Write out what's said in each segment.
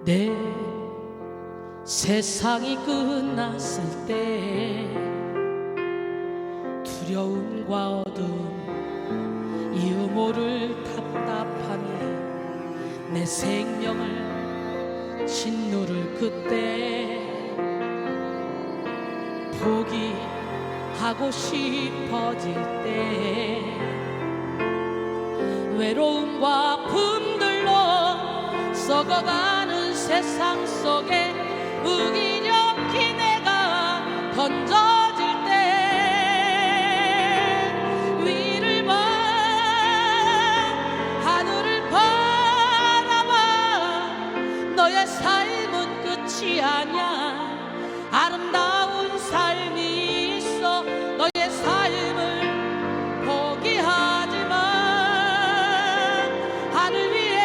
내 세상이 끝났을 때 두려움과 어둠 이유 모를 답답함이 내 생명을 짓누를 그때 포기하고 싶어질 때 외로움과 품들로 썩어가는 세상 속에 무기력히 내가 던져질 때 위를 봐 하늘을 바라봐 너의 삶은 끝이 아니야 아름다운 삶이 있어 너의 삶을 포기하지 마 하늘 위에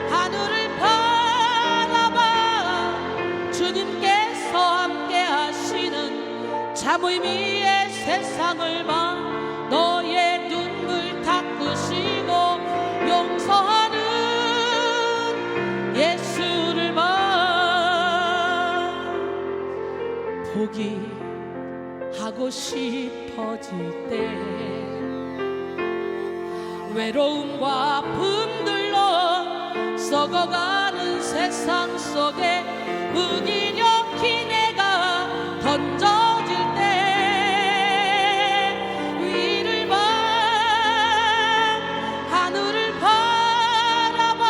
하늘을 바라봐 주님께서 함께 하시는 참 의미의 세상을 봐 너의 눈물 닦으시고 용서하는 예수를 봐 포기하고 싶어질 때 외로움과 품들로 썩어가는 세상 속에 무기력히 내가 던져질 때 위를 봐 하늘을 바라봐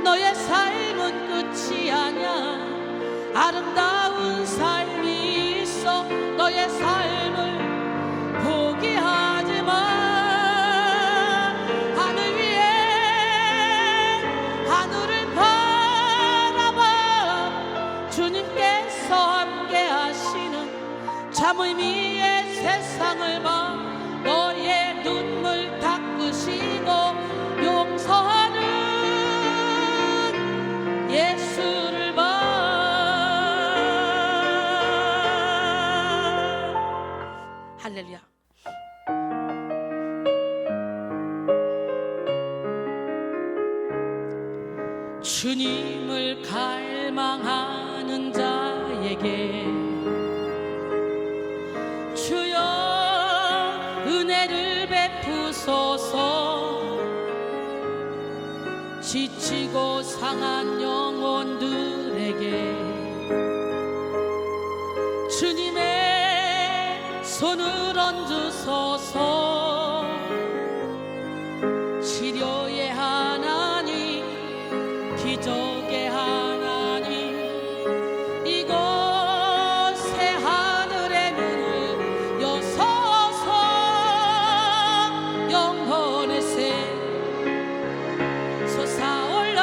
너의 삶은 끝이 아니야 아름다운 삶이 있어 너의 삶을 포기하지 마 하늘 위에 하늘을 바라봐 주님께서 함께 하시는 참 의미의 세상을 봐 너의 눈물 닦으시고 용서하는 예수를 봐 할렐루야. 주님을 갈망하는 자에게 주여 은혜를 베푸소서 지치고 상한 영혼들에게 주님의 손을 얹으소서 치료의 하나님 기적의 하나님 이곳에 하늘의 문을 여서서 영혼의 새 솟아올라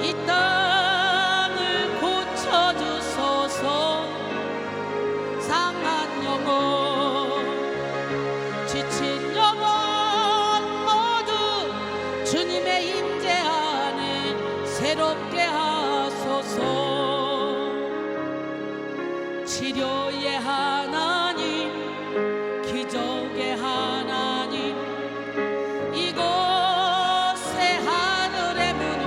이 땅을 고쳐주소서 상한 영혼 지친 영혼 모두 주님의 임재 안에 새롭게 하소서 치료의 하나님 기적의 하나님 이곳에 하늘의 문을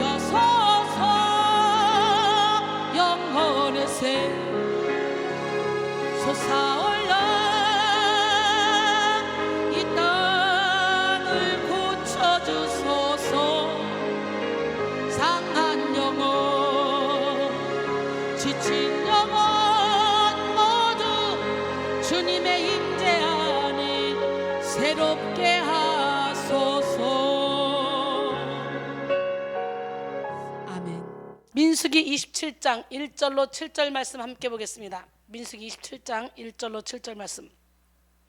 여서서 영혼의 새 솟아올라 이 땅을 고쳐주소서 상한 영혼 지친 영혼 모두 주님의 임재 안에 새롭게 하소서 아멘. 민수기 27장 1절로 7절 말씀 함께 보겠습니다. 민수기 27장 1절로 7절 말씀.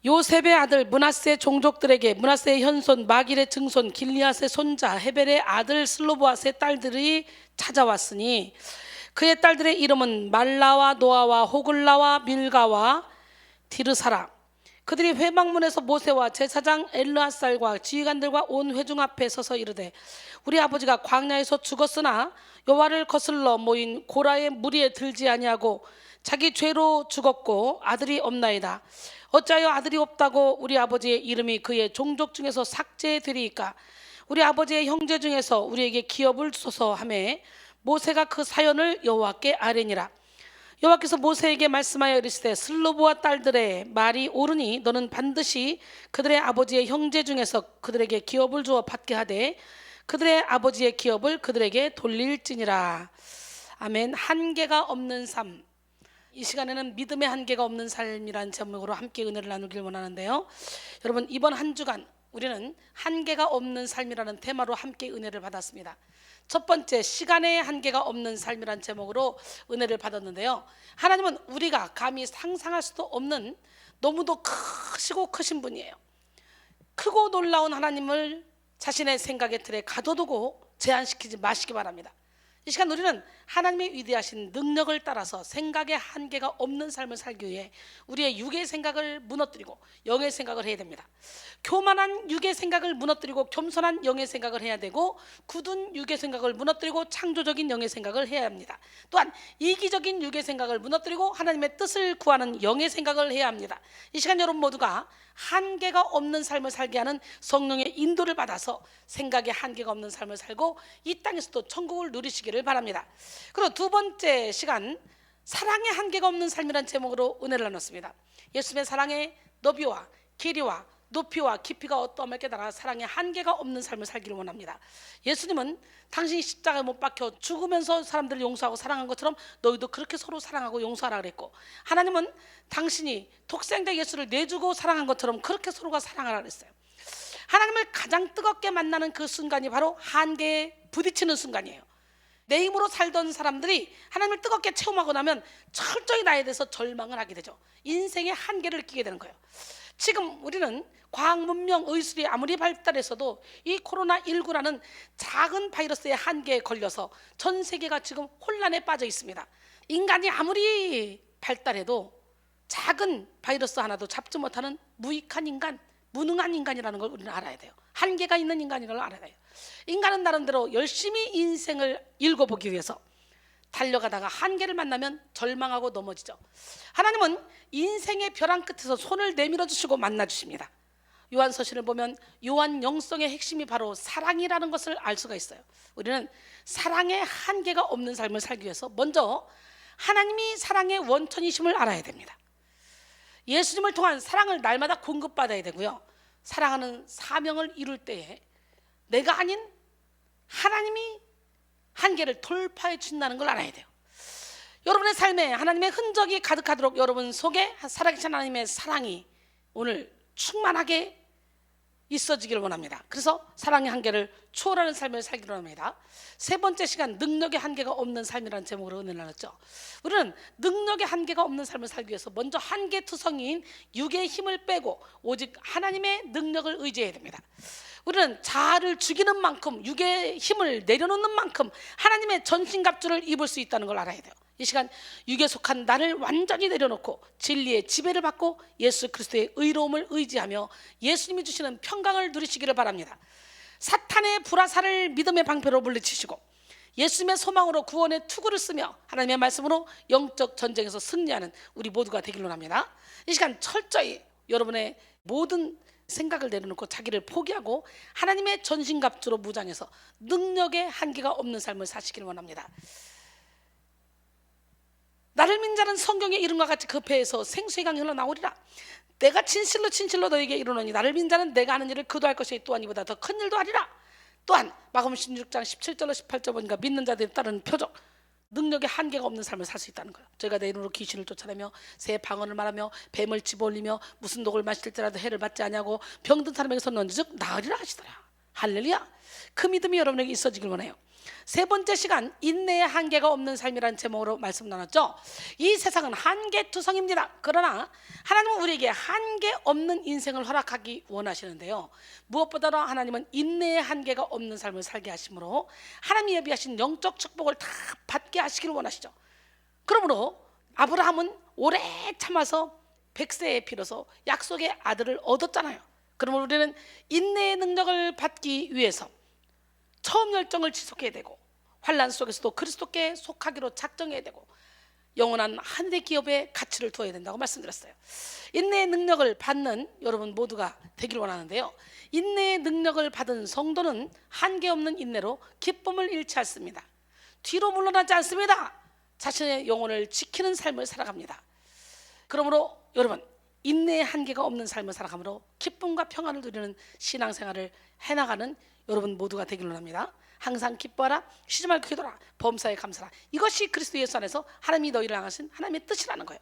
요셉의 아들 므낫세 종족들에게 므낫세의 현손 마길의 증손 길리앗의 손자 헤벨의 아들 슬로보앗의 딸들이 찾아왔으니 그의 딸들의 이름은 말라와 노아와 호글라와 밀가와 디르사라. 그들이 회막문에서 모세와 제사장 엘르앗살과 지휘관들과 온 회중 앞에 서서 이르되 우리 아버지가 광야에서 죽었으나 여호와를 거슬러 모인 고라의 무리에 들지 아니하고 자기 죄로 죽었고 아들이 없나이다. 어찌하여 아들이 없다고 우리 아버지의 이름이 그의 종족 중에서 삭제되리이까? 우리 아버지의 형제 중에서 우리에게 기업을 주소서 하매 모세가 그 사연을 여호와께 아뢰니라. 여호와께서 모세에게 말씀하여 이르시되 슬로보와 딸들의 말이 옳으니 너는 반드시 그들의 아버지의 형제 중에서 그들에게 기업을 주어 받게 하되 그들의 아버지의 기업을 그들에게 돌릴지니라. 아멘. 한계가 없는 삶. 이 시간에는 믿음의 한계가 없는 삶이라는 제목으로 함께 은혜를 나누길 원하는데요. 여러분, 이번 한 주간 우리는 한계가 없는 삶이라는 테마로 함께 은혜를 받았습니다. 첫 번째, 시간의 한계가 없는 삶이라는 제목으로 은혜를 받았는데요. 하나님은 우리가 감히 상상할 수도 없는 너무도 크시고 크신 분이에요. 크고 놀라운 하나님을 자신의 생각의 틀에 가둬두고 제한시키지 마시기 바랍니다. 이 시간 우리는 하나님의 위대하신 능력을 따라서 생각의 한계가 없는 삶을 살기 위해 우리의 육의 생각을 무너뜨리고 영의 생각을 해야 됩니다. 교만한 육의 생각을 무너뜨리고 겸손한 영의 생각을 해야 되고, 굳은 육의 생각을 무너뜨리고 창조적인 영의 생각을 해야 합니다. 또한 이기적인 육의 생각을 무너뜨리고 하나님의 뜻을 구하는 영의 생각을 해야 합니다. 이 시간 여러분 모두가 한계가 없는 삶을 살게 하는 성령의 인도를 받아서 생각의 한계가 없는 삶을 살고 이 땅에서도 천국을 누리시기를 바랍니다. 그리고 두 번째 시간, 사랑의 한계가 없는 삶이라는 제목으로 은혜를 나눴습니다. 예수님의 사랑의 너비와 길이와 높이와 깊이가 어떠함을 깨달아 사랑의 한계가 없는 삶을 살기를 원합니다. 예수님은 당신이 십자가에 못 박혀 죽으면서 사람들을 용서하고 사랑한 것처럼 너희도 그렇게 서로 사랑하고 용서하라 그랬고, 하나님은 당신이 독생자 예수를 내주고 사랑한 것처럼 그렇게 서로가 사랑하라 그랬어요. 하나님을 가장 뜨겁게 만나는 그 순간이 바로 한계에 부딪히는 순간이에요. 내 힘으로 살던 사람들이 하나님을 뜨겁게 체험하고 나면 철저히 나에 대해서 절망을 하게 되죠. 인생의 한계를 느끼게 되는 거예요. 지금 우리는 과학 문명 의술이 아무리 발달해서도 이 코로나19라는 작은 바이러스의 한계에 걸려서 전 세계가 지금 혼란에 빠져 있습니다. 인간이 아무리 발달해도 작은 바이러스 하나도 잡지 못하는 무익한 인간, 무능한 인간이라는 걸 우리는 알아야 돼요. 한계가 있는 인간이라는 걸 알아야 돼요. 인간은 나름대로 열심히 인생을 읽어보기 위해서 달려가다가 한계를 만나면 절망하고 넘어지죠. 하나님은 인생의 벼랑 끝에서 손을 내밀어 주시고 만나 주십니다. 요한서신을 보면 요한 영성의 핵심이 바로 사랑이라는 것을 알 수가 있어요. 우리는 사랑의 한계가 없는 삶을 살기 위해서 먼저 하나님이 사랑의 원천이심을 알아야 됩니다. 예수님을 통한 사랑을 날마다 공급받아야 되고요. 사랑하는 사명을 이룰 때에 내가 아닌 하나님이 한계를 돌파해 준다는 걸 알아야 돼요. 여러분의 삶에 하나님의 흔적이 가득하도록 여러분 속에 살아계신 하나님의 사랑이 오늘 충만하게 있어지기를 원합니다. 그래서 사랑의 한계를 초월하는 삶을 살기를 원합니다. 세 번째 시간, 능력의 한계가 없는 삶이라는 제목으로 은혜를 나눴죠. 우리는 능력의 한계가 없는 삶을 살기 위해서 먼저 한계투성이인 육의 힘을 빼고 오직 하나님의 능력을 의지해야 됩니다. 우리는 자아를 죽이는 만큼, 육의 힘을 내려놓는 만큼 하나님의 전신갑주를 입을 수 있다는 걸 알아야 돼요. 이 시간 육에 속한 나를 완전히 내려놓고 진리의 지배를 받고 예수 그리스도의 의로움을 의지하며 예수님이 주시는 평강을 누리시기를 바랍니다. 사탄의 불화살을 믿음의 방패로 물리치시고 예수님의 소망으로 구원의 투구를 쓰며 하나님의 말씀으로 영적 전쟁에서 승리하는 우리 모두가 되기를 원합니다. 이 시간 철저히 여러분의 모든 생각을 내려놓고 자기를 포기하고 하나님의 전신갑주로 무장해서 능력의 한계가 없는 삶을 사시기를 원합니다. 나를 민 자는 성경의 이름과 같이 그 배에서 생수의 강이 흘러나오리라. 내가 진실로 진실로 너에게 이르노니 나를 민 자는 내가 하는 일을 그도 할 것이요 또한 이보다 더 큰 일도 하리라. 또한 마가복음 16장 17절로 18절 보니까 믿는 자들에 따르는 표적, 능력의 한계가 없는 삶을 살 수 있다는 거예요. 저희가 내 이름으로 귀신을 쫓아내며 새 방언을 말하며 뱀을 집어올리며 무슨 독을 마실지라도 해를 받지 아니하고 병든 사람에게 손 얹은즉 나으리라 하시더라. 할렐루야. 그 믿음이 여러분에게 있어지길 원해요. 세 번째 시간, 인내의 한계가 없는 삶이라는 제목으로 말씀 나눴죠. 이 세상은 한계투성입니다. 그러나 하나님은 우리에게 한계 없는 인생을 허락하기 원하시는데요, 무엇보다도 하나님은 인내의 한계가 없는 삶을 살게 하심으로 하나님이 예비하신 영적 축복을 다 받게 하시기를 원하시죠. 그러므로 아브라함은 오래 참아서 100세에 비로소 약속의 아들을 얻었잖아요. 그러므로 우리는 인내의 능력을 받기 위해서 처음 열정을 지속해야 되고 환난 속에서도 그리스도께 속하기로 작정해야 되고 영원한 하늘의 기업에 가치를 두어야 된다고 말씀드렸어요. 인내의 능력을 받는 여러분 모두가 되길 원하는데요, 인내의 능력을 받은 성도는 한계없는 인내로 기쁨을 잃지 않습니다. 뒤로 물러나지 않습니다. 자신의 영혼을 지키는 삶을 살아갑니다. 그러므로 여러분, 인내의 한계가 없는 삶을 살아가므로 기쁨과 평안을 누리는 신앙생활을 해나가는 여러분 모두가 되길 원합니다. 항상 기뻐하라, 쉬지 말고 기도하라, 범사에 감사하라. 이것이 그리스도 예수 안에서 하나님이 너희를 향하신 하나님의 뜻이라는 거예요.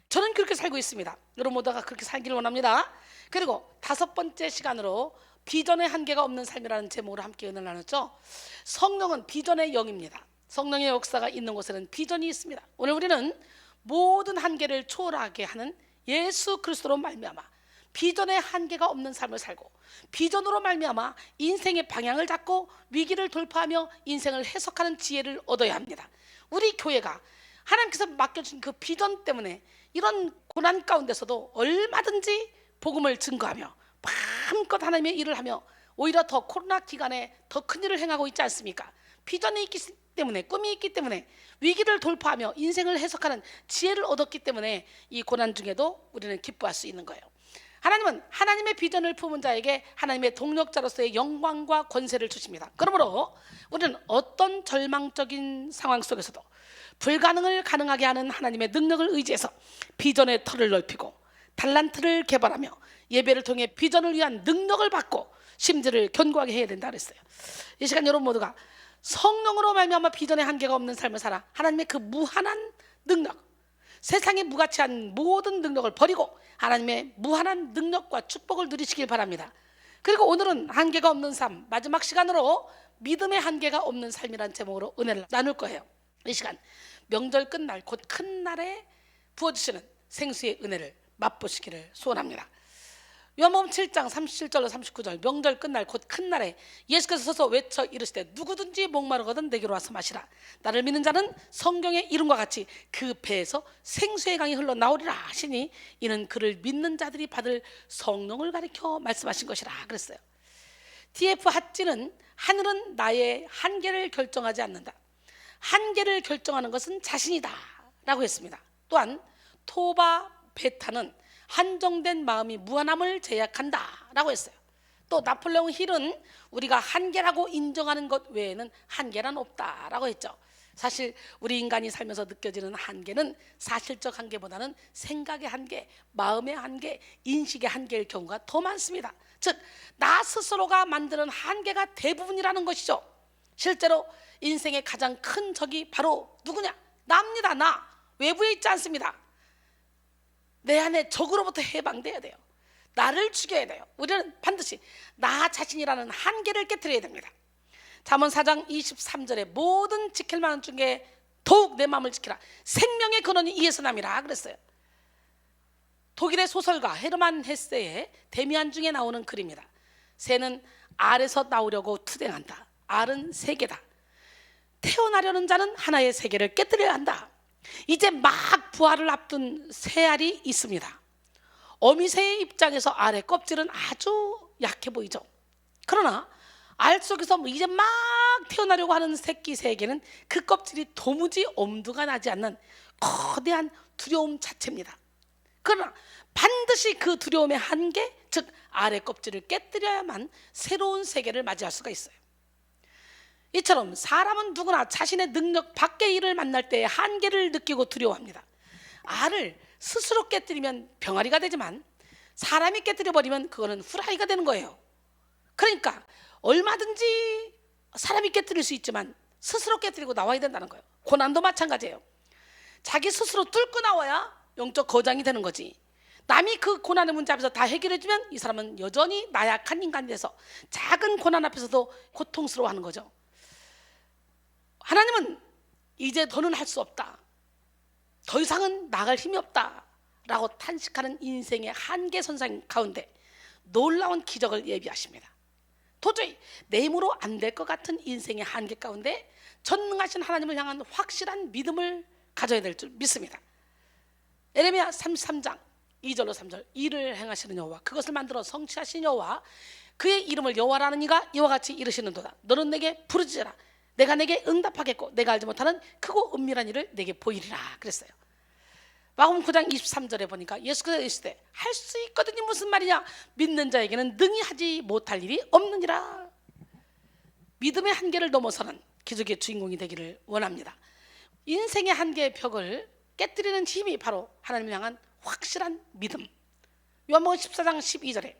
저는 그렇게 살고 있습니다. 여러분 모두가 그렇게 살기를 원합니다. 그리고 5번째 시간으로 비전의 한계가 없는 삶이라는 제목으로 함께 은혜를 나눴죠. 성령은 비전의 영입니다. 성령의 역사가 있는 곳에는 비전이 있습니다. 오늘 우리는 모든 한계를 초월하게 하는 예수 그리스도로 말미암아 비전의 한계가 없는 삶을 살고, 비전으로 말미암아 인생의 방향을 잡고 위기를 돌파하며 인생을 해석하는 지혜를 얻어야 합니다. 우리 교회가 하나님께서 맡겨준 그 비전 때문에 이런 고난 가운데서도 얼마든지 복음을 증거하며 마음껏 하나님의 일을 하며 오히려 더 코로나 기간에 더 큰 일을 행하고 있지 않습니까? 비전이 있기 때문에, 꿈이 있기 때문에, 위기를 돌파하며 인생을 해석하는 지혜를 얻었기 때문에 이 고난 중에도 우리는 기뻐할 수 있는 거예요. 하나님은 하나님의 비전을 품은 자에게 하나님의 동력자로서의 영광과 권세를 주십니다. 그러므로 우리는 어떤 절망적인 상황 속에서도 불가능을 가능하게 하는 하나님의 능력을 의지해서 비전의 털을 넓히고 달란트를 개발하며 예배를 통해 비전을 위한 능력을 받고 심지를 견고하게 해야 된다 그랬어요. 이 시간 여러분 모두가 성령으로 말미암아 비전의 한계가 없는 삶을 살아 하나님의 그 무한한 능력, 세상에 무가치한 모든 능력을 버리고 하나님의 무한한 능력과 축복을 누리시길 바랍니다. 그리고 오늘은 한계가 없는 삶, 마지막 시간으로 믿음의 한계가 없는 삶이라는 제목으로 은혜를 나눌 거예요. 이 시간 명절 끝날 곧 큰 날에 부어주시는 생수의 은혜를 맛보시기를 소원합니다. 요한복음 7장 37절로 39절, 명절 끝날 곧 큰 날에 예수께서 서서 외쳐 이르시되 누구든지 목마르거든 내게로 와서 마시라. 나를 믿는 자는 성경의 이름과 같이 그 배에서 생수의 강이 흘러나오리라 하시니 이는 그를 믿는 자들이 받을 성령을 가리켜 말씀하신 것이라 그랬어요. D.F. 핫지는 하늘은 나의 한계를 결정하지 않는다. 한계를 결정하는 것은 자신이다 라고 했습니다. 또한 토바 베타는 한정된 마음이 무한함을 제약한다 라고 했어요. 또 나폴레옹 힐은 우리가 한계라고 인정하는 것 외에는 한계란 없다 라고 했죠. 사실 우리 인간이 살면서 느껴지는 한계는 사실적 한계보다는 생각의 한계, 마음의 한계, 인식의 한계일 경우가 더 많습니다. 즉 나 스스로가 만드는 한계가 대부분이라는 것이죠. 실제로 인생의 가장 큰 적이 바로 누구냐? 나입니다. 나. 외부에 있지 않습니다. 내 안에 적으로부터 해방돼야 돼요. 나를 죽여야 돼요. 우리는 반드시 나 자신이라는 한계를 깨트려야 됩니다. 잠언 4장 23절에 모든 지킬 만한 중에 더욱 내 마음을 지키라. 생명의 근원이 이에서 남이라 그랬어요. 독일의 소설가 헤르만 헤세의 데미안 중에 나오는 글입니다. 새는 알에서 나오려고 투쟁한다. 알은 세계다. 태어나려는 자는 하나의 세계를 깨뜨려야 한다. 이제 막 부활을 앞둔 새알이 있습니다. 어미새의 입장에서 알의 껍질은 아주 약해 보이죠. 그러나 알 속에서 이제 막 태어나려고 하는 새끼 새에게는 그 껍질이 도무지 엄두가 나지 않는 거대한 두려움 자체입니다. 그러나 반드시 그 두려움의 한계, 즉 알의 껍질을 깨뜨려야만 새로운 세계를 맞이할 수가 있어요. 이처럼 사람은 누구나 자신의 능력 밖의 일을 만날 때의 한계를 느끼고 두려워합니다. 알을 스스로 깨뜨리면 병아리가 되지만 사람이 깨뜨려버리면 그거는 후라이가 되는 거예요. 그러니까 얼마든지 사람이 깨뜨릴 수 있지만 스스로 깨뜨리고 나와야 된다는 거예요. 고난도 마찬가지예요. 자기 스스로 뚫고 나와야 영적 거장이 되는 거지. 남이 그 고난의 문제 앞에서 다 해결해주면 이 사람은 여전히 나약한 인간이 돼서 작은 고난 앞에서도 고통스러워하는 거죠. 하나님은 이제 더는 할 수 없다, 더 이상은 나갈 힘이 없다 라고 탄식하는 인생의 한계선상 가운데 놀라운 기적을 예비하십니다. 도저히 내 힘으로 안 될 것 같은 인생의 한계 가운데 전능하신 하나님을 향한 확실한 믿음을 가져야 될 줄 믿습니다. 에레미야 33장 2절로 3절, 일을 행하시는 여호와, 그것을 만들어 성취하신 여호와, 그의 이름을 여호와라는 이가 이와 같이 이르시는도다. 너는 내게 부르짖어라. 내가 내게 응답하겠고 내가 알지 못하는 크고 은밀한 일을 내게 보이리라 그랬어요. 마가복음 9장 23절에 보니까 예수께서 이르시되 할 수 있거든요. 무슨 말이냐? 믿는 자에게는 능히 하지 못할 일이 없느니라. 믿음의 한계를 넘어서는 기적의 주인공이 되기를 원합니다. 인생의 한계의 벽을 깨뜨리는 힘이 바로 하나님을 향한 확실한 믿음. 요한복음 14장 12절에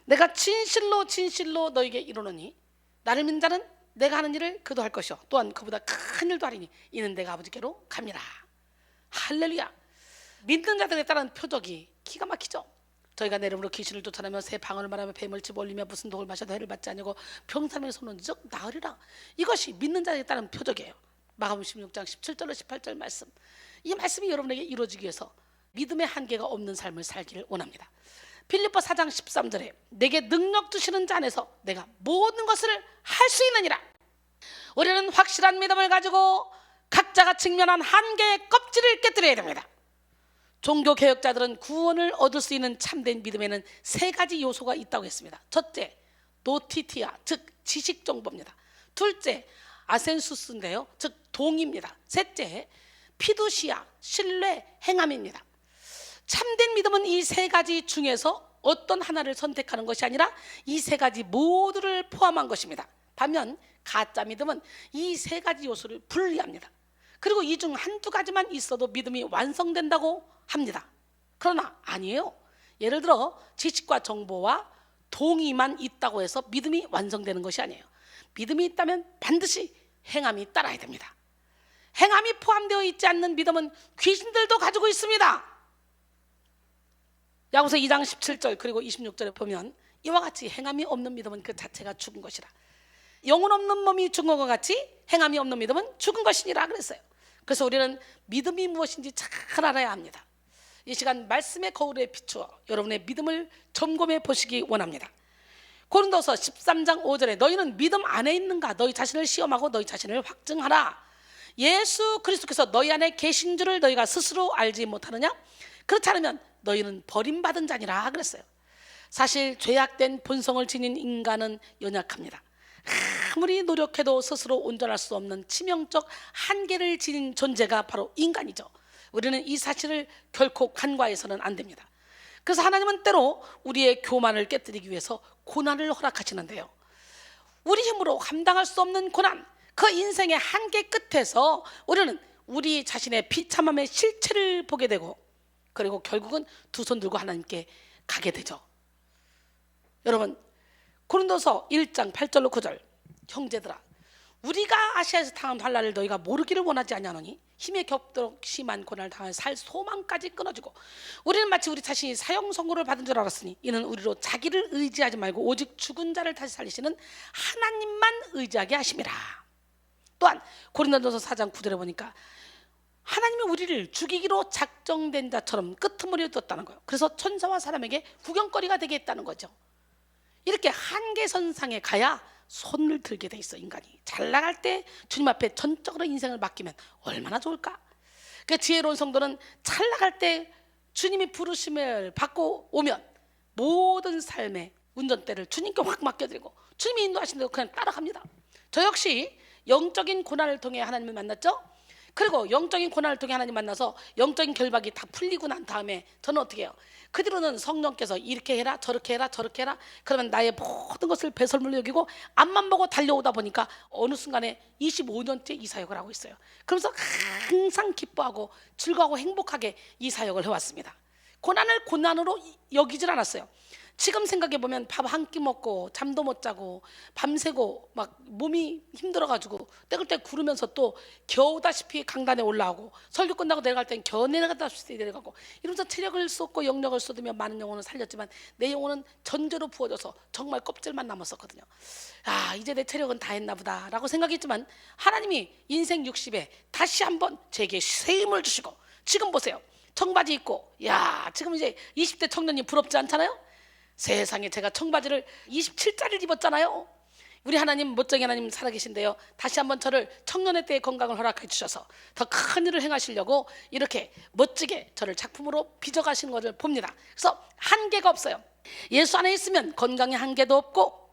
내가 진실로 진실로 너에게 이르노니 나를 믿는 자는 내가 하는 일을 그도 할 것이요 또한 그보다 큰 일도 하리니 이는 내가 아버지께로 갑니다. 할렐루야. 믿는 자들에 따른 표적이 기가 막히죠. 저희가 내 이름으로 귀신을 쫓아내며 새 방언을 말하며 뱀을 집어올리며 무슨 독을 마셔도 해를 받지 아니하고 병사람의 손은 즉 나으리라. 이것이 믿는 자에 따른 표적이에요. 마가복음 16장 17절로 18절 말씀. 이 말씀이 여러분에게 이루어지기 위해서 믿음의 한계가 없는 삶을 살기를 원합니다. 빌립보 4장 13절에 내게 능력 주시는 자 안에서 내가 모든 것을 할 수 있느니라. 우리는 확실한 믿음을 가지고 각자가 직면한 한계의 껍질을 깨뜨려야 됩니다. 종교개혁자들은 구원을 얻을 수 있는 참된 믿음에는 세 가지 요소가 있다고 했습니다. 첫째, 노티티아, 즉 지식정보입니다. 둘째, 아센수스인데요, 즉 동의입니다. 셋째, 피두시아, 신뢰, 행함입니다. 참된 믿음은 이 세 가지 중에서 어떤 하나를 선택하는 것이 아니라 이 세 가지 모두를 포함한 것입니다. 반면 가짜 믿음은 이 세 가지 요소를 분리합니다. 그리고 이 중 한두 가지만 있어도 믿음이 완성된다고 합니다. 그러나 아니에요. 예를 들어 지식과 정보와 동의만 있다고 해서 믿음이 완성되는 것이 아니에요. 믿음이 있다면 반드시 행함이 따라야 됩니다. 행함이 포함되어 있지 않는 믿음은 귀신들도 가지고 있습니다. 야고보서 2장 17절 그리고 26절에 보면 이와 같이 행함이 없는 믿음은 그 자체가 죽은 것이라. 영혼 없는 몸이 죽은 것 같이 행함이 없는 믿음은 죽은 것이니라 그랬어요. 그래서 우리는 믿음이 무엇인지 잘 알아야 합니다. 이 시간 말씀의 거울에 비추어 여러분의 믿음을 점검해 보시기 원합니다. 고린도서 13장 5절에 너희는 믿음 안에 있는가? 너희 자신을 시험하고 너희 자신을 확증하라. 예수 그리스도께서 너희 안에 계신 줄을 너희가 스스로 알지 못하느냐? 그렇지 않으면 너희는 버림받은 자니라 그랬어요. 사실 죄악된 본성을 지닌 인간은 연약합니다. 아무리 노력해도 스스로 온전할 수 없는 치명적 한계를 지닌 존재가 바로 인간이죠. 우리는 이 사실을 결코 간과해서는 안 됩니다. 그래서 하나님은 때로 우리의 교만을 깨뜨리기 위해서 고난을 허락하시는데요, 우리 힘으로 감당할 수 없는 고난, 그 인생의 한계 끝에서 우리는 우리 자신의 비참함의 실체를 보게 되고 그리고 결국은 두 손 들고 하나님께 가게 되죠. 여러분, 고린도서 1장 8절로 9절 형제들아, 우리가 아시아에서 당한 환난을 너희가 모르기를 원하지 아니하노니 힘에 겹도록 심한 고난을 당하여 살 소망까지 끊어지고 우리는 마치 우리 자신이 사형 선고를 받은 줄 알았으니 이는 우리로 자기를 의지하지 말고 오직 죽은 자를 다시 살리시는 하나님만 의지하게 하심이라. 또한 고린도전서 4장 9절에 보니까 하나님이 우리를 죽이기로 작정된 자처럼 끄트머리에 뒀다는 거예요. 그래서 천사와 사람에게 구경거리가 되게 했다는 거죠. 이렇게 한계선상에 가야 손을 들게 돼 있어. 인간이 잘 나갈 때 주님 앞에 전적으로 인생을 맡기면 얼마나 좋을까. 그 지혜로운 성도는 잘 나갈 때 주님이 부르심을 받고 오면 모든 삶의 운전대를 주님께 확 맡겨드리고 주님이 인도하신 대로 그냥 따라갑니다. 저 역시 영적인 고난을 통해 하나님을 만났죠. 그리고 영적인 고난을 통해 하나님 만나서 영적인 결박이 다 풀리고 난 다음에 저는 어떻게 해요? 그 뒤로는 성령께서 이렇게 해라 저렇게 해라 저렇게 해라 그러면 나의 모든 것을 배설물로 여기고 앞만 보고 달려오다 보니까 어느 순간에 25년째 이 사역을 하고 있어요. 그러면서 항상 기뻐하고 즐거워하고 행복하게 이 사역을 해왔습니다. 고난을 고난으로 여기질 않았어요. 지금 생각해보면 밥 한 끼 먹고 잠도 못 자고 밤새고 막 몸이 힘들어가지고 때글때 구르면서 또 겨우다시피 강단에 올라오고 설교 끝나고 내려갈 땐 겨우 내려가다시피 내려가고 이러면서 체력을 쏟고 영력을 쏟으며 많은 영혼을 살렸지만 내 영혼은 전제로 부어져서 정말 껍질만 남았었거든요. 아, 이제 내 체력은 다 했나 보다 라고 생각했지만 하나님이 인생 60에 다시 한번 제게 새 힘을 주시고 지금 보세요. 청바지 입고 야 지금 이제 20대 청년이 부럽지 않잖아요. 세상에 제가 청바지를 27짜리를 입었잖아요. 우리 하나님 멋쟁이 하나님 살아계신데요, 다시 한번 저를 청년의 때의 건강을 허락해 주셔서 더 큰 일을 행하시려고 이렇게 멋지게 저를 작품으로 빚어가시는 것을 봅니다. 그래서 한계가 없어요. 예수 안에 있으면 건강의 한계도 없고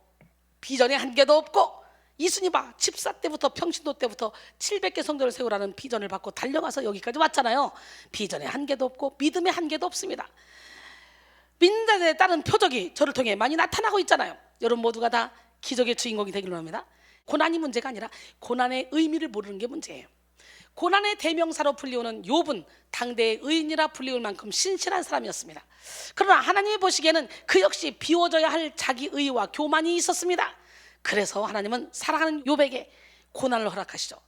비전의 한계도 없고 이순이 봐, 집사 때부터 평신도 때부터 700개 성전을 세우라는 비전을 받고 달려가서 여기까지 왔잖아요. 비전의 한계도 없고 믿음의 한계도 없습니다. 믿는 자에 따른 표적이 저를 통해 많이 나타나고 있잖아요. 여러분 모두가 다 기적의 주인공이 되기로 합니다. 고난이 문제가 아니라 고난의 의미를 모르는 게 문제예요. 고난의 대명사로 불리우는 욥은 당대의 의인이라 불리울 만큼 신실한 사람이었습니다. 그러나 하나님이 보시기에는 그 역시 비워져야 할 자기 의와 교만이 있었습니다. 그래서 하나님은 사랑하는 욥에게 고난을 허락하시죠.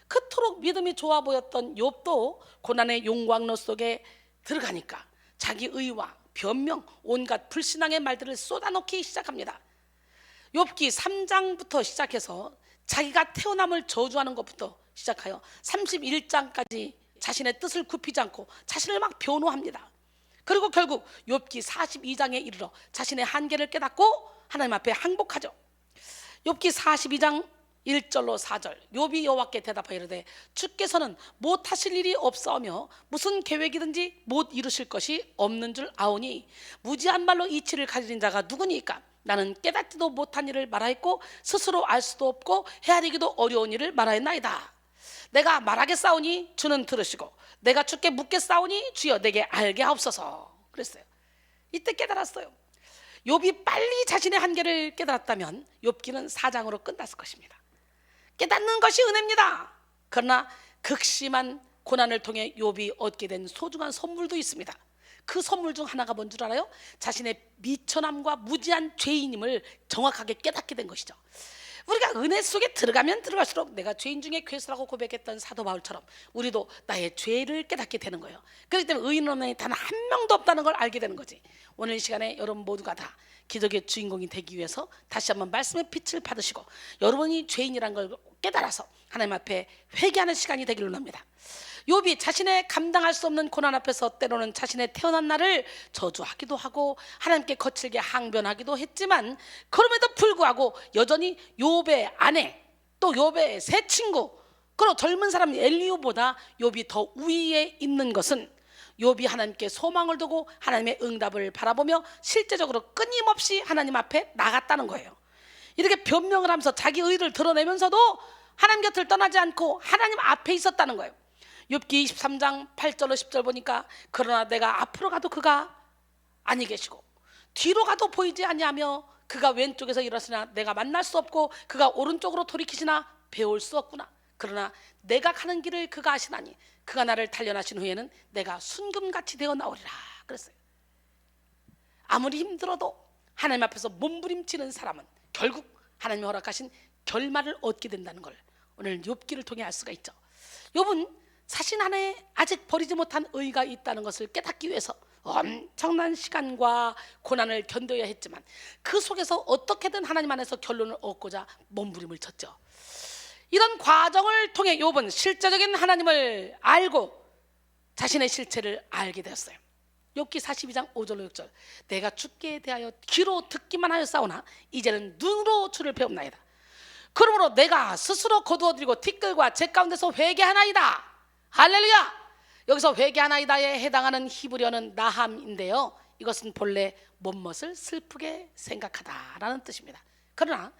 그토록 믿음이 좋아 보였던 욥도 고난의 용광로 속에 들어가니까 자기 의와 변명, 온갖 불신앙의 말들을 쏟아놓기 시작합니다. 욥기 3장부터 시작해서 자기가 태어남을 저주하는 것부터 시작하여 31장까지 자신의 뜻을 굽히지 않고 자신을 막 변호합니다. 그리고 결국 욥기 42장에 이르러 자신의 한계를 깨닫고 하나님 앞에 항복하죠. 욥기 42장 1절로 4절, 욥이 여호와께 대답하여 이르되 주께서는 못하실 일이 없사오며 무슨 계획이든지 못 이루실 것이 없는 줄 아오니 무지한 말로 이치를 가지는 자가 누구니까? 나는 깨닫지도 못한 일을 말하였고 스스로 알 수도 없고 헤아리기도 어려운 일을 말하였나이다. 내가 말하겠사오니 주는 들으시고 내가 주께 묻겠사오니 주여 내게 알게 하옵소서. 그랬어요. 이때 깨달았어요. 욥이 빨리 자신의 한계를 깨달았다면 욥기는 4장으로 끝났을 것입니다. 깨닫는 것이 은혜입니다. 그러나 극심한 고난을 통해 욥이 얻게 된 소중한 선물도 있습니다. 그 선물 중 하나가 뭔 줄 알아요? 자신의 미천함과 무지한 죄인임을 정확하게 깨닫게 된 것이죠. 우리가 은혜 속에 들어가면 들어갈수록 내가 죄인 중에 괴수라고 고백했던 사도 바울처럼 우리도 나의 죄를 깨닫게 되는 거예요. 그렇기 때문에 의인은 단 한 명도 없다는 걸 알게 되는 거지. 오늘 이 시간에 여러분 모두가 다 기적의 주인공이 되기 위해서 다시 한번 말씀의 빛을 받으시고 여러분이 죄인이란 걸 깨달아서 하나님 앞에 회개하는 시간이 되기를 원합니다. 욥이 자신의 감당할 수 없는 고난 앞에서 때로는 자신의 태어난 날을 저주하기도 하고 하나님께 거칠게 항변하기도 했지만 그럼에도 불구하고 여전히 욥의 아내 또 욥의 새 친구 그리고 젊은 사람 엘리후보다 욥이 더 우위에 있는 것은 욥이 하나님께 소망을 두고 하나님의 응답을 바라보며 실제적으로 끊임없이 하나님 앞에 나갔다는 거예요. 이렇게 변명을 하면서 자기 의를 드러내면서도 하나님 곁을 떠나지 않고 하나님 앞에 있었다는 거예요. 욥기 23장 8절로 10절 보니까 그러나 내가 앞으로 가도 그가 아니 계시고 뒤로 가도 보이지 아니하며 그가 왼쪽에서 일어서나 내가 만날 수 없고 그가 오른쪽으로 돌이키시나 배울 수 없구나. 그러나 내가 가는 길을 그가 아시나니 그가 나를 단련하신 후에는 내가 순금같이 되어 나오리라 그랬어요. 아무리 힘들어도 하나님 앞에서 몸부림치는 사람은 결국 하나님이 허락하신 결말을 얻게 된다는 걸 오늘 욥기를 통해 알 수가 있죠. 욥은 자신 안에 아직 버리지 못한 의가 있다는 것을 깨닫기 위해서 엄청난 시간과 고난을 견뎌야 했지만 그 속에서 어떻게든 하나님 안에서 결론을 얻고자 몸부림을 쳤죠. 이런 과정을 통해 욥은 실제적인 하나님을 알고 자신의 실체를 알게 되었어요. 욥기 42장 5절로 6절 내가 주께 대하여 귀로 듣기만 하였사오나 이제는 눈으로 주를 배웁나이다. 그러므로 내가 스스로 거두어들이고 티끌과 제 가운데서 회개하나이다. 할렐루야. 여기서 회개하나이다에 해당하는 히브리어는 나함인데요, 이것은 본래 못못을 슬프게 생각하다라는 뜻입니다. 그러나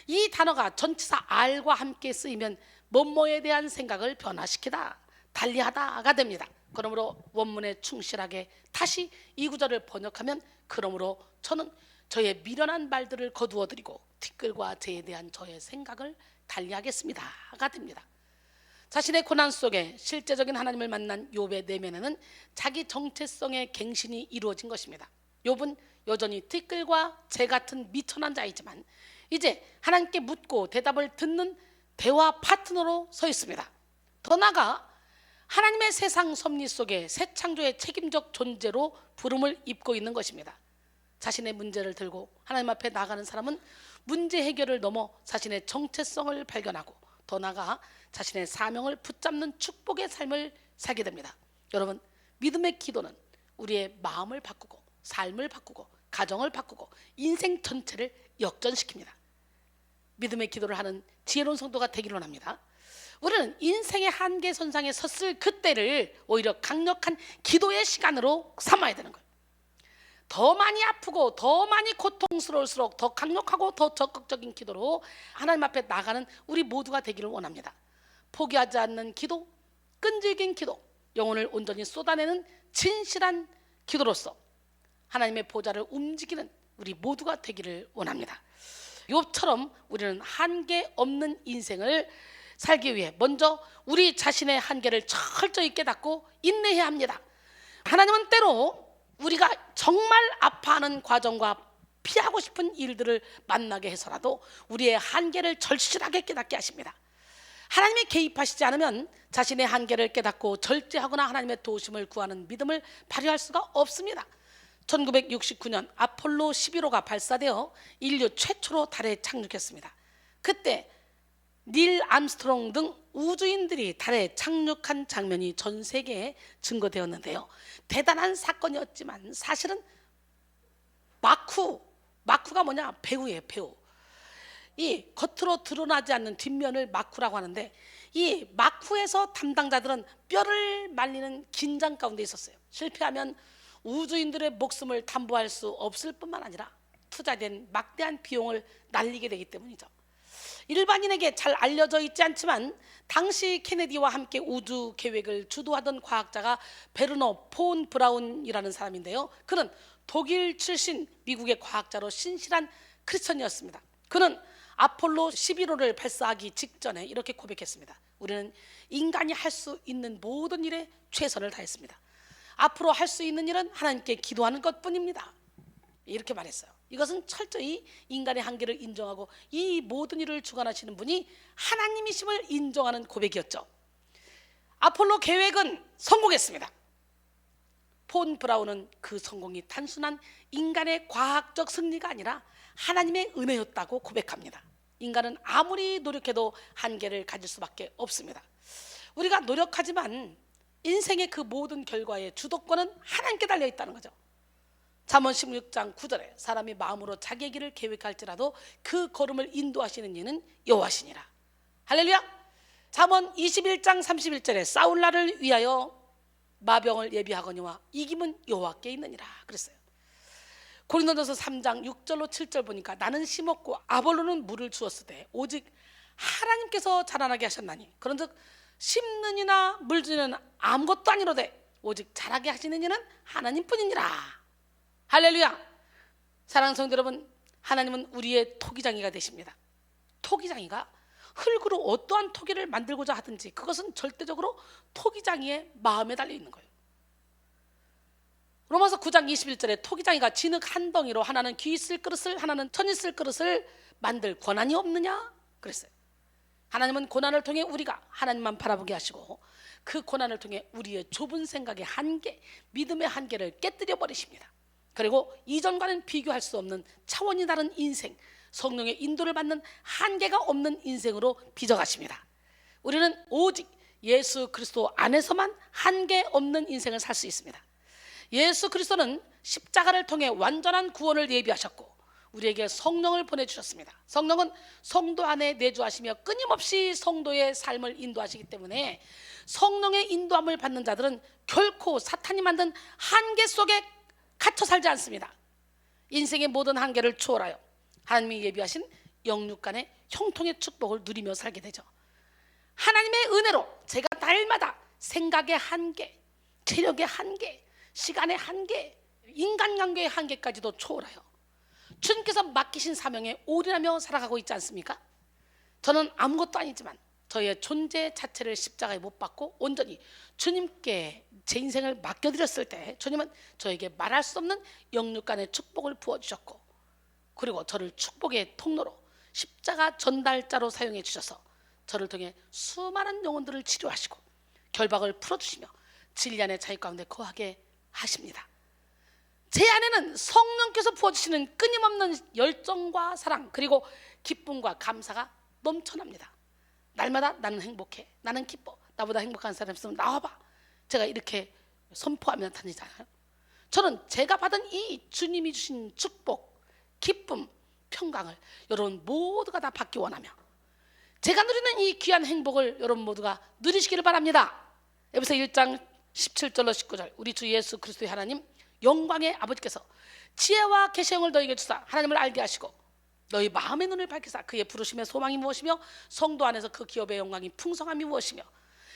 이 단어가 전치사 알과 함께 쓰이면 못모에 대한 생각을 변화시키다, 달리하다가 됩니다. 그러므로 원문에 충실하게 다시 이 구절을 번역하면 그러므로 저는 저의 미련한 말들을 거두어드리고 티끌과 재에 대한 저의 생각을 달리하겠습니다가 됩니다. 자신의 고난 속에 실제적인 하나님을 만난 욥의 내면에는 자기 정체성의 갱신이 이루어진 것입니다. 욥은 여전히 티끌과 재 같은 미천한 자이지만 이제 하나님께 묻고 대답을 듣는 대화 파트너로 서 있습니다. 더 나아가 하나님의 세상 섭리 속에 새 창조의 책임적 존재로 부름을 입고 있는 것입니다. 자신의 문제를 들고 하나님 앞에 나가는 사람은 문제 해결을 넘어 자신의 정체성을 발견하고 더 나아가 자신의 사명을 붙잡는 축복의 삶을 살게 됩니다. 여러분, 믿음의 기도는 우리의 마음을 바꾸고 삶을 바꾸고 가정을 바꾸고 인생 전체를 역전시킵니다. 믿음의 기도를 하는 지혜로운 성도가 되기를 원합니다. 우리는 인생의 한계선상에 섰을 그때를 오히려 강력한 기도의 시간으로 삼아야 되는 거예요. 더 많이 아프고 더 많이 고통스러울수록 더 강력하고 더 적극적인 기도로 하나님 앞에 나가는 우리 모두가 되기를 원합니다. 포기하지 않는 기도, 끈질긴 기도, 영혼을 온전히 쏟아내는 진실한 기도로서 하나님의 보좌를 움직이는 우리 모두가 되기를 원합니다. 욥처럼 우리는 한계 없는 인생을 살기 위해 먼저 우리 자신의 한계를 철저히 깨닫고 인내해야 합니다. 하나님은 때로 우리가 정말 아파하는 과정과 피하고 싶은 일들을 만나게 해서라도 우리의 한계를 절실하게 깨닫게 하십니다. 하나님이 개입하시지 않으면 자신의 한계를 깨닫고 절제하거나 하나님의 도우심을 구하는 믿음을 발휘할 수가 없습니다. 1969년 아폴로 11호가 발사되어 인류 최초로 달에 착륙했습니다. 그때 닐 암스트롱 등 우주인들이 달에 착륙한 장면이 전 세계에 증거되었는데요. 대단한 사건이었지만 사실은 마쿠가 뭐냐? 배우예요, 배우. 이 겉으로 드러나지 않는 뒷면을 마쿠라고 하는데, 이 마쿠에서 담당자들은 뼈를 말리는 긴장 가운데 있었어요. 실패하면 우주인들의 목숨을 담보할 수 없을 뿐만 아니라 투자된 막대한 비용을 날리게 되기 때문이죠. 일반인에게 잘 알려져 있지 않지만 당시 케네디와 함께 우주 계획을 주도하던 과학자가 베르너 폰 브라운이라는 사람인데요. 그는 독일 출신 미국의 과학자로 신실한 크리스천이었습니다. 그는 아폴로 11호를 발사하기 직전에 이렇게 고백했습니다. 우리는 인간이 할 수 있는 모든 일에 최선을 다했습니다. 앞으로 할 수 있는 일은 하나님께 기도하는 것뿐입니다. 이렇게 말했어요. 이것은 철저히 인간의 한계를 인정하고 이 모든 일을 주관하시는 분이 하나님이심을 인정하는 고백이었죠. 아폴로 계획은 성공했습니다. 폰 브라운은 그 성공이 단순한 인간의 과학적 승리가 아니라 하나님의 은혜였다고 고백합니다. 인간은 아무리 노력해도 한계를 가질 수밖에 없습니다. 우리가 노력하지만 인생의 그 모든 결과의 주도권은 하나님께 달려 있다는 거죠. 잠언 16장 9절에 사람이 마음으로 자기의 길을 계획할지라도 그 걸음을 인도하시는 이는 여호와시니라. 할렐루야. 잠언 21장 31절에 사울나를 위하여 마병을 예비하거니와 이김은 여호와께 있느니라 그랬어요. 고린도전서 3장 6절로 7절 보니까 나는 심었고 아볼로는 물을 주었으되 오직 하나님께서 자라나게 하셨나니 그런즉 심는 이나 물 주는 아무것도 아니로되 오직 자라게 하시는 이는 하나님뿐이니라. 할렐루야. 사랑하는 성도 여러분, 하나님은 우리의 토기장이가 되십니다. 토기장이가 흙으로 어떠한 토기를 만들고자 하든지 그것은 절대적으로 토기장이의 마음에 달려 있는 거예요. 로마서 9장 21절에 토기장이가 진흙 한 덩이로 하나는 귀 있을 그릇을 하나는 천 있을 그릇을 만들 권한이 없느냐 그랬어요. 하나님은 고난을 통해 우리가 하나님만 바라보게 하시고 그 고난을 통해 우리의 좁은 생각의 한계, 믿음의 한계를 깨뜨려 버리십니다. 그리고 이전과는 비교할 수 없는 차원이 다른 인생, 성령의 인도를 받는 한계가 없는 인생으로 빚어가십니다. 우리는 오직 예수 그리스도 안에서만 한계 없는 인생을 살 수 있습니다. 예수 그리스도는 십자가를 통해 완전한 구원을 예비하셨고 우리에게 성령을 보내주셨습니다. 성령은 성도 안에 내주하시며 끊임없이 성도의 삶을 인도하시기 때문에 성령의 인도함을 받는 자들은 결코 사탄이 만든 한계 속에 갇혀 살지 않습니다. 인생의 모든 한계를 초월하여 하나님이 예비하신 영육간의 형통의 축복을 누리며 살게 되죠. 하나님의 은혜로 제가 날마다 생각의 한계, 체력의 한계, 시간의 한계, 인간관계의 한계까지도 초월하여 주님께서 맡기신 사명에 올인하며 살아가고 있지 않습니까? 저는 아무것도 아니지만 저의 존재 자체를 십자가에 못 박고 온전히 주님께 제 인생을 맡겨드렸을 때 주님은 저에게 말할 수 없는 영육간의 축복을 부어주셨고 그리고 저를 축복의 통로로 십자가 전달자로 사용해 주셔서 저를 통해 수많은 영혼들을 치료하시고 결박을 풀어주시며 진리 안의 자유 가운데 거하게 하십니다. 제 안에는 성령께서 부어주시는 끊임없는 열정과 사랑 그리고 기쁨과 감사가 넘쳐납니다. 날마다 나는 행복해, 나는 기뻐, 나보다 행복한 사람 있으면 나와봐. 제가 이렇게 선포하며 다니잖아요. 저는 제가 받은 이 주님이 주신 축복, 기쁨, 평강을 여러분 모두가 다 받기 원하며 제가 누리는 이 귀한 행복을 여러분 모두가 누리시기를 바랍니다. 에베소 1장 17절로 19절 우리 주 예수 그리스도의 하나님 영광의 아버지께서 지혜와 계시형을 너희에게 주사 하나님을 알게 하시고 너희 마음의 눈을 밝히사 그의 부르심의 소망이 무엇이며 성도 안에서 그 기업의 영광이 풍성함이 무엇이며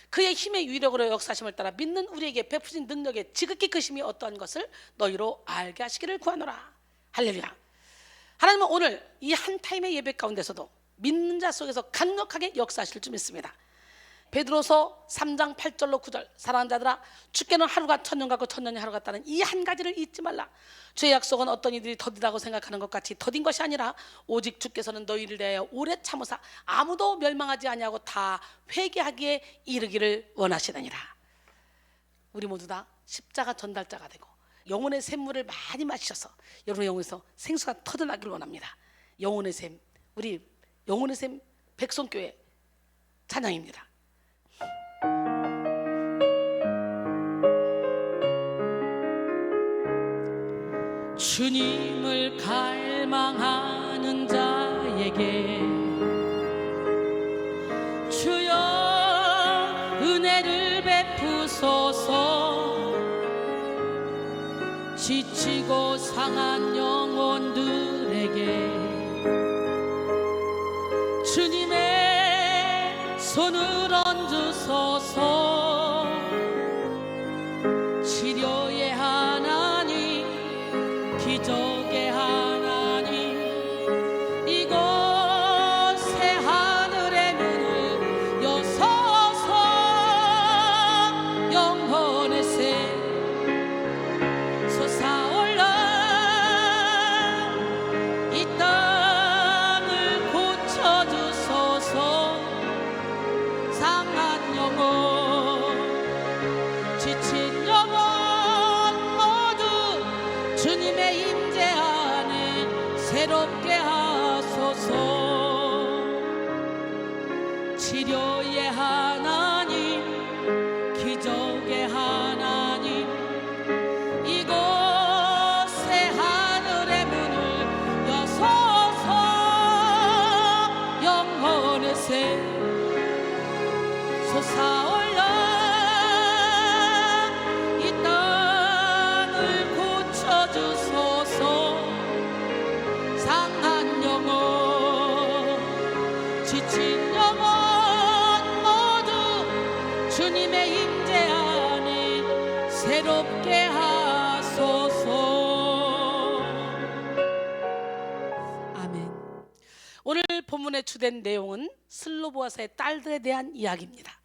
그의 힘의 위력으로 역사심을 따라 믿는 우리에게 베푸신 능력의 지극히 크심이 어떠한 것을 너희로 알게 하시기를 구하노라. 할렐루야. 하나님은 오늘 이 한 타임의 예배 가운데서도 믿는 자 속에서 강력하게 역사하실 줄 믿습니다. 베드로서 3장 8절로 9절 사랑하는 자들아 주께는 하루가 천년 같고 천년이 하루 같다는 이 한 가지를 잊지 말라. 주의 약속은 어떤 이들이 더디다고 생각하는 것 같이 더딘 것이 아니라 오직 주께서는 너희를 대하여 오래 참으사 아무도 멸망하지 아니하고 다 회개하기에 이르기를 원하시느니라. 우리 모두 다 십자가 전달자가 되고 영혼의 샘물을 많이 마시셔서 여러분의 영혼에서 생수가 터져나기를 원합니다. 영혼의 샘, 우리 영혼의 샘 백성교회 찬양입니다. 주님을 갈망하는 자에게 주여 은혜를 베푸소서. 지치고 상한 영혼들에게 주님의 손을 얹으소서. 치료의 하나님, 기적의 하나님, 이곳에 하늘의 문을 여소서. 영혼의 새 솟아올라 이 땅을 고쳐주소서. 상한 영혼, 지친 영혼 모두 주님의 임재 안에 새롭게 하소서. 치료의 하나님, 기적의 하나님, 이곳에 하늘의 문을 여소서. 영혼의 새 솟아올라 이 땅을 고쳐주소서. 상한 영혼, 지친 영혼 모두 주님의 임재 안에 새롭게 하소서. 아멘. 오늘 본문에 주된 내용은 슬로보아서의 딸들에 대한 이야기입니다.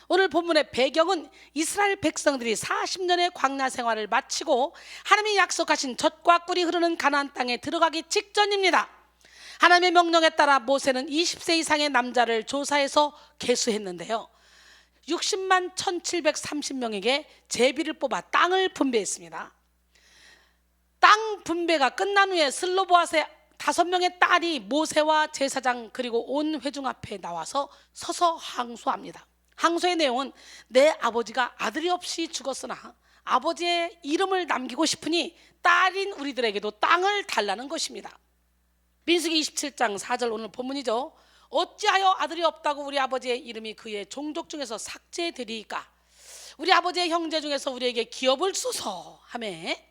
오늘 본문의 배경은 이스라엘 백성들이 40년의 광야 생활을 마치고 하나님이 약속하신 젖과 꿀이 흐르는 가나안 땅에 들어가기 직전입니다. 하나님의 명령에 따라 모세는 20세 이상의 남자를 조사해서 계수했는데요, 60만 1730명에게 제비를 뽑아 땅을 분배했습니다. 땅 분배가 끝난 후에 슬로보아스의 5명의 딸이 모세와 제사장 그리고 온 회중 앞에 나와서 서서 항소합니다. 항소의 내용은 내 아버지가 아들이 없이 죽었으나 아버지의 이름을 남기고 싶으니 딸인 우리들에게도 땅을 달라는 것입니다. 민수기 27장 4절 오늘 본문이죠. 어찌하여 아들이 없다고 우리 아버지의 이름이 그의 종족 중에서 삭제되리까? 우리 아버지의 형제 중에서 우리에게 기업을 주소서 하매.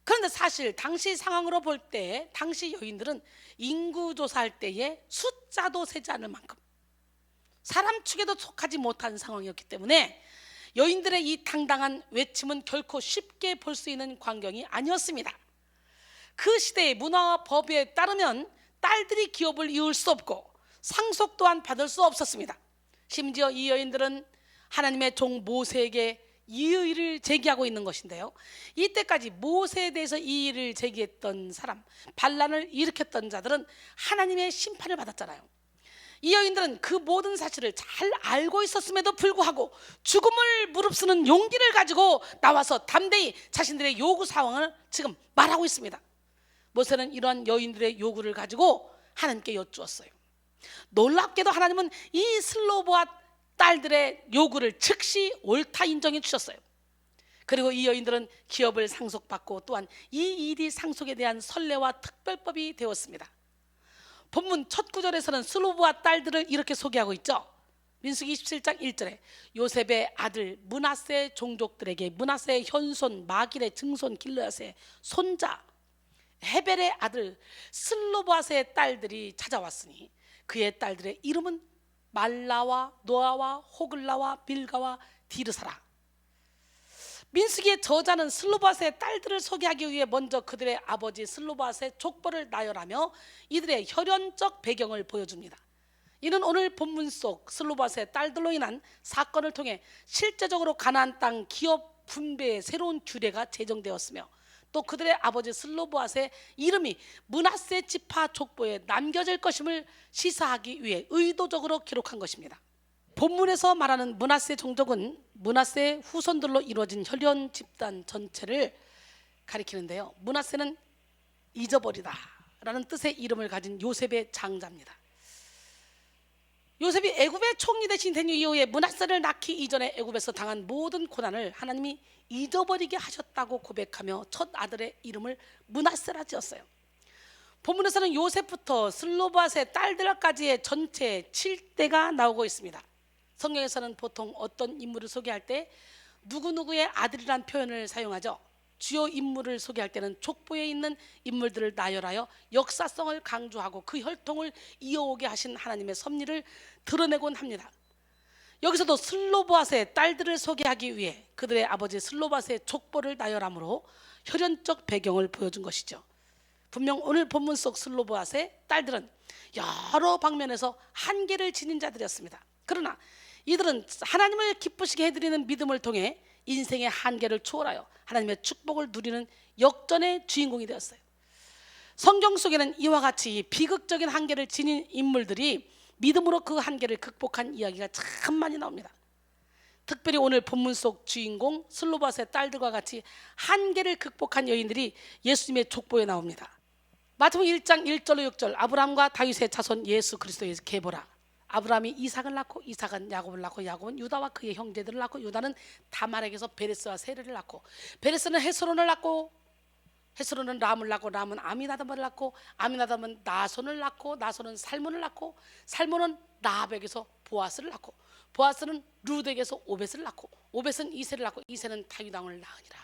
그런데 사실 당시 상황으로 볼 때 당시 여인들은 인구 조사할 때에 숫자도 세지 않을 만큼 사람 축에도 속하지 못한 상황이었기 때문에 여인들의 이 당당한 외침은 결코 쉽게 볼 수 있는 광경이 아니었습니다. 그 시대의 문화와 법에 따르면 딸들이 기업을 이을 수 없고 상속 또한 받을 수 없었습니다. 심지어 이 여인들은 하나님의 종 모세에게 이의를 제기하고 있는 것인데요, 이때까지 모세에 대해서 이의를 제기했던 사람, 반란을 일으켰던 자들은 하나님의 심판을 받았잖아요. 이 여인들은 그 모든 사실을 잘 알고 있었음에도 불구하고 죽음을 무릅쓰는 용기를 가지고 나와서 담대히 자신들의 요구 사항을 지금 말하고 있습니다. 모세는 이러한 여인들의 요구를 가지고 하나님께 여쭈었어요. 놀랍게도 하나님은 이 슬로보아 딸들의 요구를 즉시 옳다 인정해 주셨어요. 그리고 이 여인들은 기업을 상속받고 또한 이 일이 상속에 대한 선례와 특별법이 되었습니다. 본문 첫 구절에서는 슬로보아 딸들을 이렇게 소개하고 있죠. 민수기 27장 1절에 요셉의 아들 므낫세 종족들에게 므낫세의 현손 마길의 증손 길르앗의 손자 헤벨의 아들 슬로바스의 딸들이 찾아왔으니 그의 딸들의 이름은 말라와 노아와 호글라와 빌가와 디르사라. 민수기의 저자는 슬로바스의 딸들을 소개하기 위해 먼저 그들의 아버지 슬로바스의 족보를 나열하며 이들의 혈연적 배경을 보여줍니다. 이는 오늘 본문 속 슬로바스의 딸들로 인한 사건을 통해 실제적으로 가나안 땅 기업 분배의 새로운 규례가 제정되었으며 또 그들의 아버지 슬로바스의 이름이 므낫세 지파 족보에 남겨질 것임을 시사하기 위해 의도적으로 기록한 것입니다. 본문에서 말하는 므낫세 종족은 므낫세의 후손들로 이루어진 혈연 집단 전체를 가리키는데요. 므낫세는 잊어버리다 라는 뜻의 이름을 가진 요셉의 장자입니다. 요셉이 애굽의 총리 대신 된 이후에 므낫세를 낳기 이전에 애굽에서 당한 모든 고난을 하나님이 잊어버리게 하셨다고 고백하며 첫 아들의 이름을 므낫세라 지었어요. 본문에서는 요셉부터 슬로바스의 딸들까지의 전체 7대가 나오고 있습니다. 성경에서는 보통 어떤 인물을 소개할 때 누구누구의 아들이란 표현을 사용하죠. 주요 인물을 소개할 때는 족보에 있는 인물들을 나열하여 역사성을 강조하고 그 혈통을 이어오게 하신 하나님의 섭리를 드러내곤 합니다. 여기서도 슬로바스의 딸들을 소개하기 위해 그들의 아버지 슬로바스의 족보를 나열함으로 혈연적 배경을 보여준 것이죠. 분명 오늘 본문 속 슬로바스의 딸들은 여러 방면에서 한계를 지닌 자들이었습니다. 그러나 이들은 하나님을 기쁘시게 해드리는 믿음을 통해 인생의 한계를 초월하여 하나님의 축복을 누리는 역전의 주인공이 되었어요. 성경 속에는 이와 같이 비극적인 한계를 지닌 인물들이 믿음으로 그 한계를 극복한 이야기가 참 많이 나옵니다. 특별히 오늘 본문 속 주인공 슬로바스의 딸들과 같이 한계를 극복한 여인들이 예수님의 족보에 나옵니다. 마태복음 1장 1절로 6절 아브라함과 다윗의 자손 예수 그리스도의 계보라. 아브라함이 이삭을 낳고 이삭은 야곱을 낳고 야곱은 유다와 그의 형제들을 낳고 유다는 다말에게서 베레스와 세레를 낳고 베레스는 헤스론을 낳고 헤스론은 람을 낳고 람은 아미나답을 낳고 아미나답은 나손을 낳고 나손은 살몬을 낳고 살몬은 라합에게서 보아스를 낳고 보아스는 룻에게서 오벳을 낳고 오벳은 이새를 낳고 이새는 다윗 왕을 낳으니라.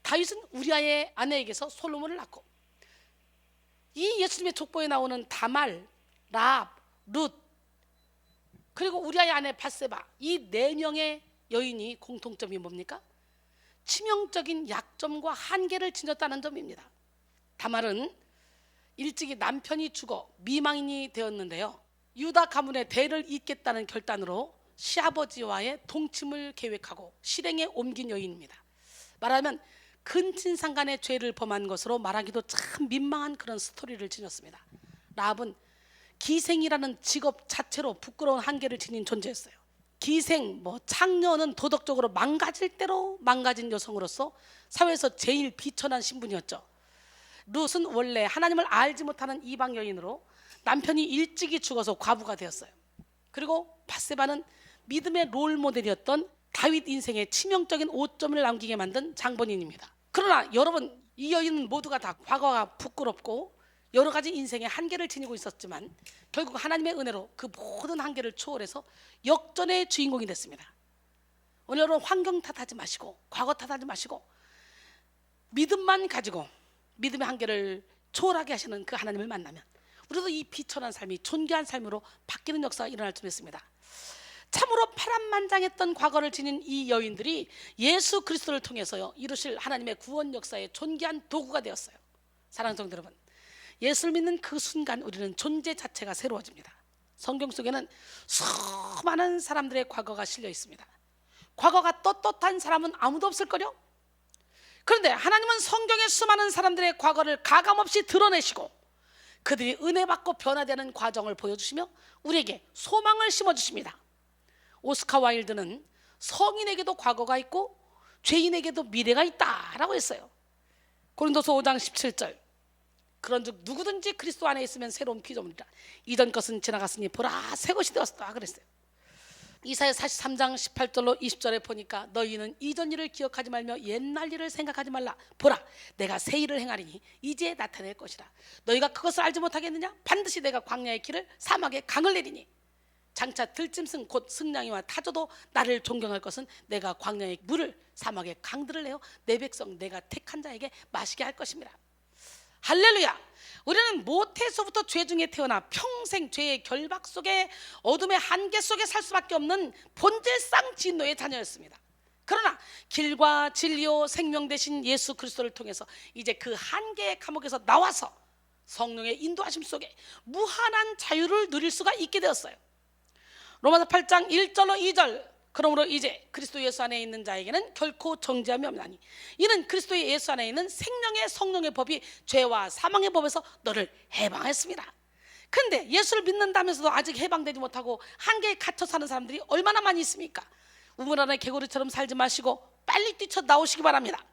다윗은 우리아의 아내에게서 솔로몬을 낳고 이 예수님의 족보에 나오는 다말, 라합, 룻 그리고 우리아의 아내 밧세바 이 4명의 여인이 공통점이 뭡니까? 치명적인 약점과 한계를 지녔다는 점입니다. 다말은 일찍이 남편이 죽어 미망인이 되었는데요. 유다 가문의 대를 잇겠다는 결단으로 시아버지와의 동침을 계획하고 실행에 옮긴 여인입니다. 말하면 근친상간의 죄를 범한 것으로 말하기도 참 민망한 그런 스토리를 지녔습니다. 라합은 기생이라는 직업 자체로 부끄러운 한계를 지닌 존재였어요. 기생, 창녀는 도덕적으로 망가질 대로 망가진 여성으로서 사회에서 제일 비천한 신분이었죠. 룻은 원래 하나님을 알지 못하는 이방 여인으로 남편이 일찍이 죽어서 과부가 되었어요. 그리고 밧세바는 믿음의 롤 모델이었던 다윗 인생에 치명적인 오점을 남기게 만든 장본인입니다. 그러나 여러분, 이 여인은 모두가 다 과거가 부끄럽고 여러 가지 인생의 한계를 지니고 있었지만 결국 하나님의 은혜로 그 모든 한계를 초월해서 역전의 주인공이 됐습니다. 오늘 여러분 환경 탓하지 마시고 과거 탓하지 마시고 믿음만 가지고 믿음의 한계를 초월하게 하시는 그 하나님을 만나면 우리도 이 비천한 삶이 존귀한 삶으로 바뀌는 역사가 일어날 줄 믿습니다. 참으로 파란만장했던 과거를 지닌 이 여인들이 예수 그리스도를 통해서요 이루실 하나님의 구원 역사의 존귀한 도구가 되었어요. 사랑하는 성도 여러분, 예수를 믿는 그 순간 우리는 존재 자체가 새로워집니다. 성경 속에는 수많은 사람들의 과거가 실려 있습니다. 과거가 떳떳한 사람은 아무도 없을걸요? 그런데 하나님은 성경의 수많은 사람들의 과거를 가감없이 드러내시고 그들이 은혜 받고 변화되는 과정을 보여주시며 우리에게 소망을 심어주십니다. 오스카 와일드는 성인에게도 과거가 있고 죄인에게도 미래가 있다라고 했어요. 고린도서 5장 17절 그런즉 누구든지 그리스도 안에 있으면 새로운 피조물이라 이전 것은 지나갔으니 보라 새 것이 되었다 그랬어요. 이사야 43장 18절로 20절에 보니까 너희는 이전 일을 기억하지 말며 옛날 일을 생각하지 말라. 보라 내가 새 일을 행하리니 이제 나타낼 것이라. 너희가 그것을 알지 못하겠느냐? 반드시 내가 광야의 길을 사막에 강을 내리니. 장차 들짐승 곧 승냥이와 타조도 나를 존경할 것은 내가 광야의 물을 사막의 강들을 내어 내 백성 내가 택한 자에게 마시게 할 것입니다. 할렐루야. 우리는 모태에서부터 죄 중에 태어나 평생 죄의 결박 속에 어둠의 한계 속에 살 수밖에 없는 본질상 진노의 자녀였습니다. 그러나 길과 진리요 생명 되신 예수 그리스도를 통해서 이제 그 한계의 감옥에서 나와서 성령의 인도하심 속에 무한한 자유를 누릴 수가 있게 되었어요. 로마서 8장 1절로 2절, 그러므로 이제 그리스도 예수 안에 있는 자에게는 결코 정죄함이 없나니 이는 그리스도 예수 안에 있는 생명의 성령의 법이 죄와 사망의 법에서 너를 해방했습니다. 근데 예수를 믿는다면서도 아직 해방되지 못하고 한계에 갇혀 사는 사람들이 얼마나 많이 있습니까? 우물 안에 개구리처럼 살지 마시고 빨리 뛰쳐 나오시기 바랍니다.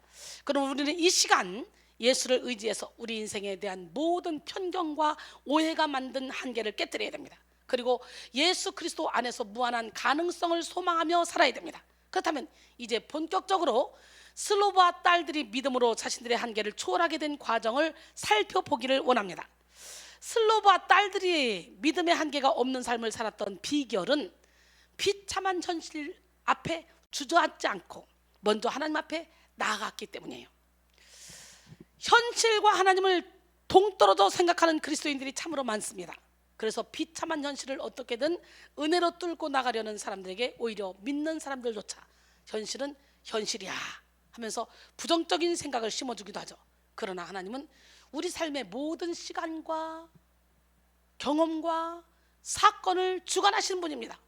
그럼 우리는 이 시간 예수를 의지해서 우리 인생에 대한 모든 편견과 오해가 만든 한계를 깨뜨려야 됩니다. 그리고 예수 그리스도 안에서 무한한 가능성을 소망하며 살아야 됩니다. 그렇다면 이제 본격적으로 슬로바 딸들이 믿음으로 자신들의 한계를 초월하게 된 과정을 살펴보기를 원합니다. 슬로바 딸들이 믿음의 한계가 없는 삶을 살았던 비결은 비참한 현실 앞에 주저앉지 않고 먼저 하나님 앞에 나아갔기 때문이에요. 현실과 하나님을 동떨어져 생각하는 그리스도인들이 참으로 많습니다. 그래서 비참한 현실을 어떻게든 은혜로 뚫고 나가려는 사람들에게 오히려 믿는 사람들조차 현실은 현실이야 하면서 부정적인 생각을 심어주기도 하죠. 그러나 하나님은 우리 삶의 모든 시간과 경험과 사건을 주관하시는 분입니다.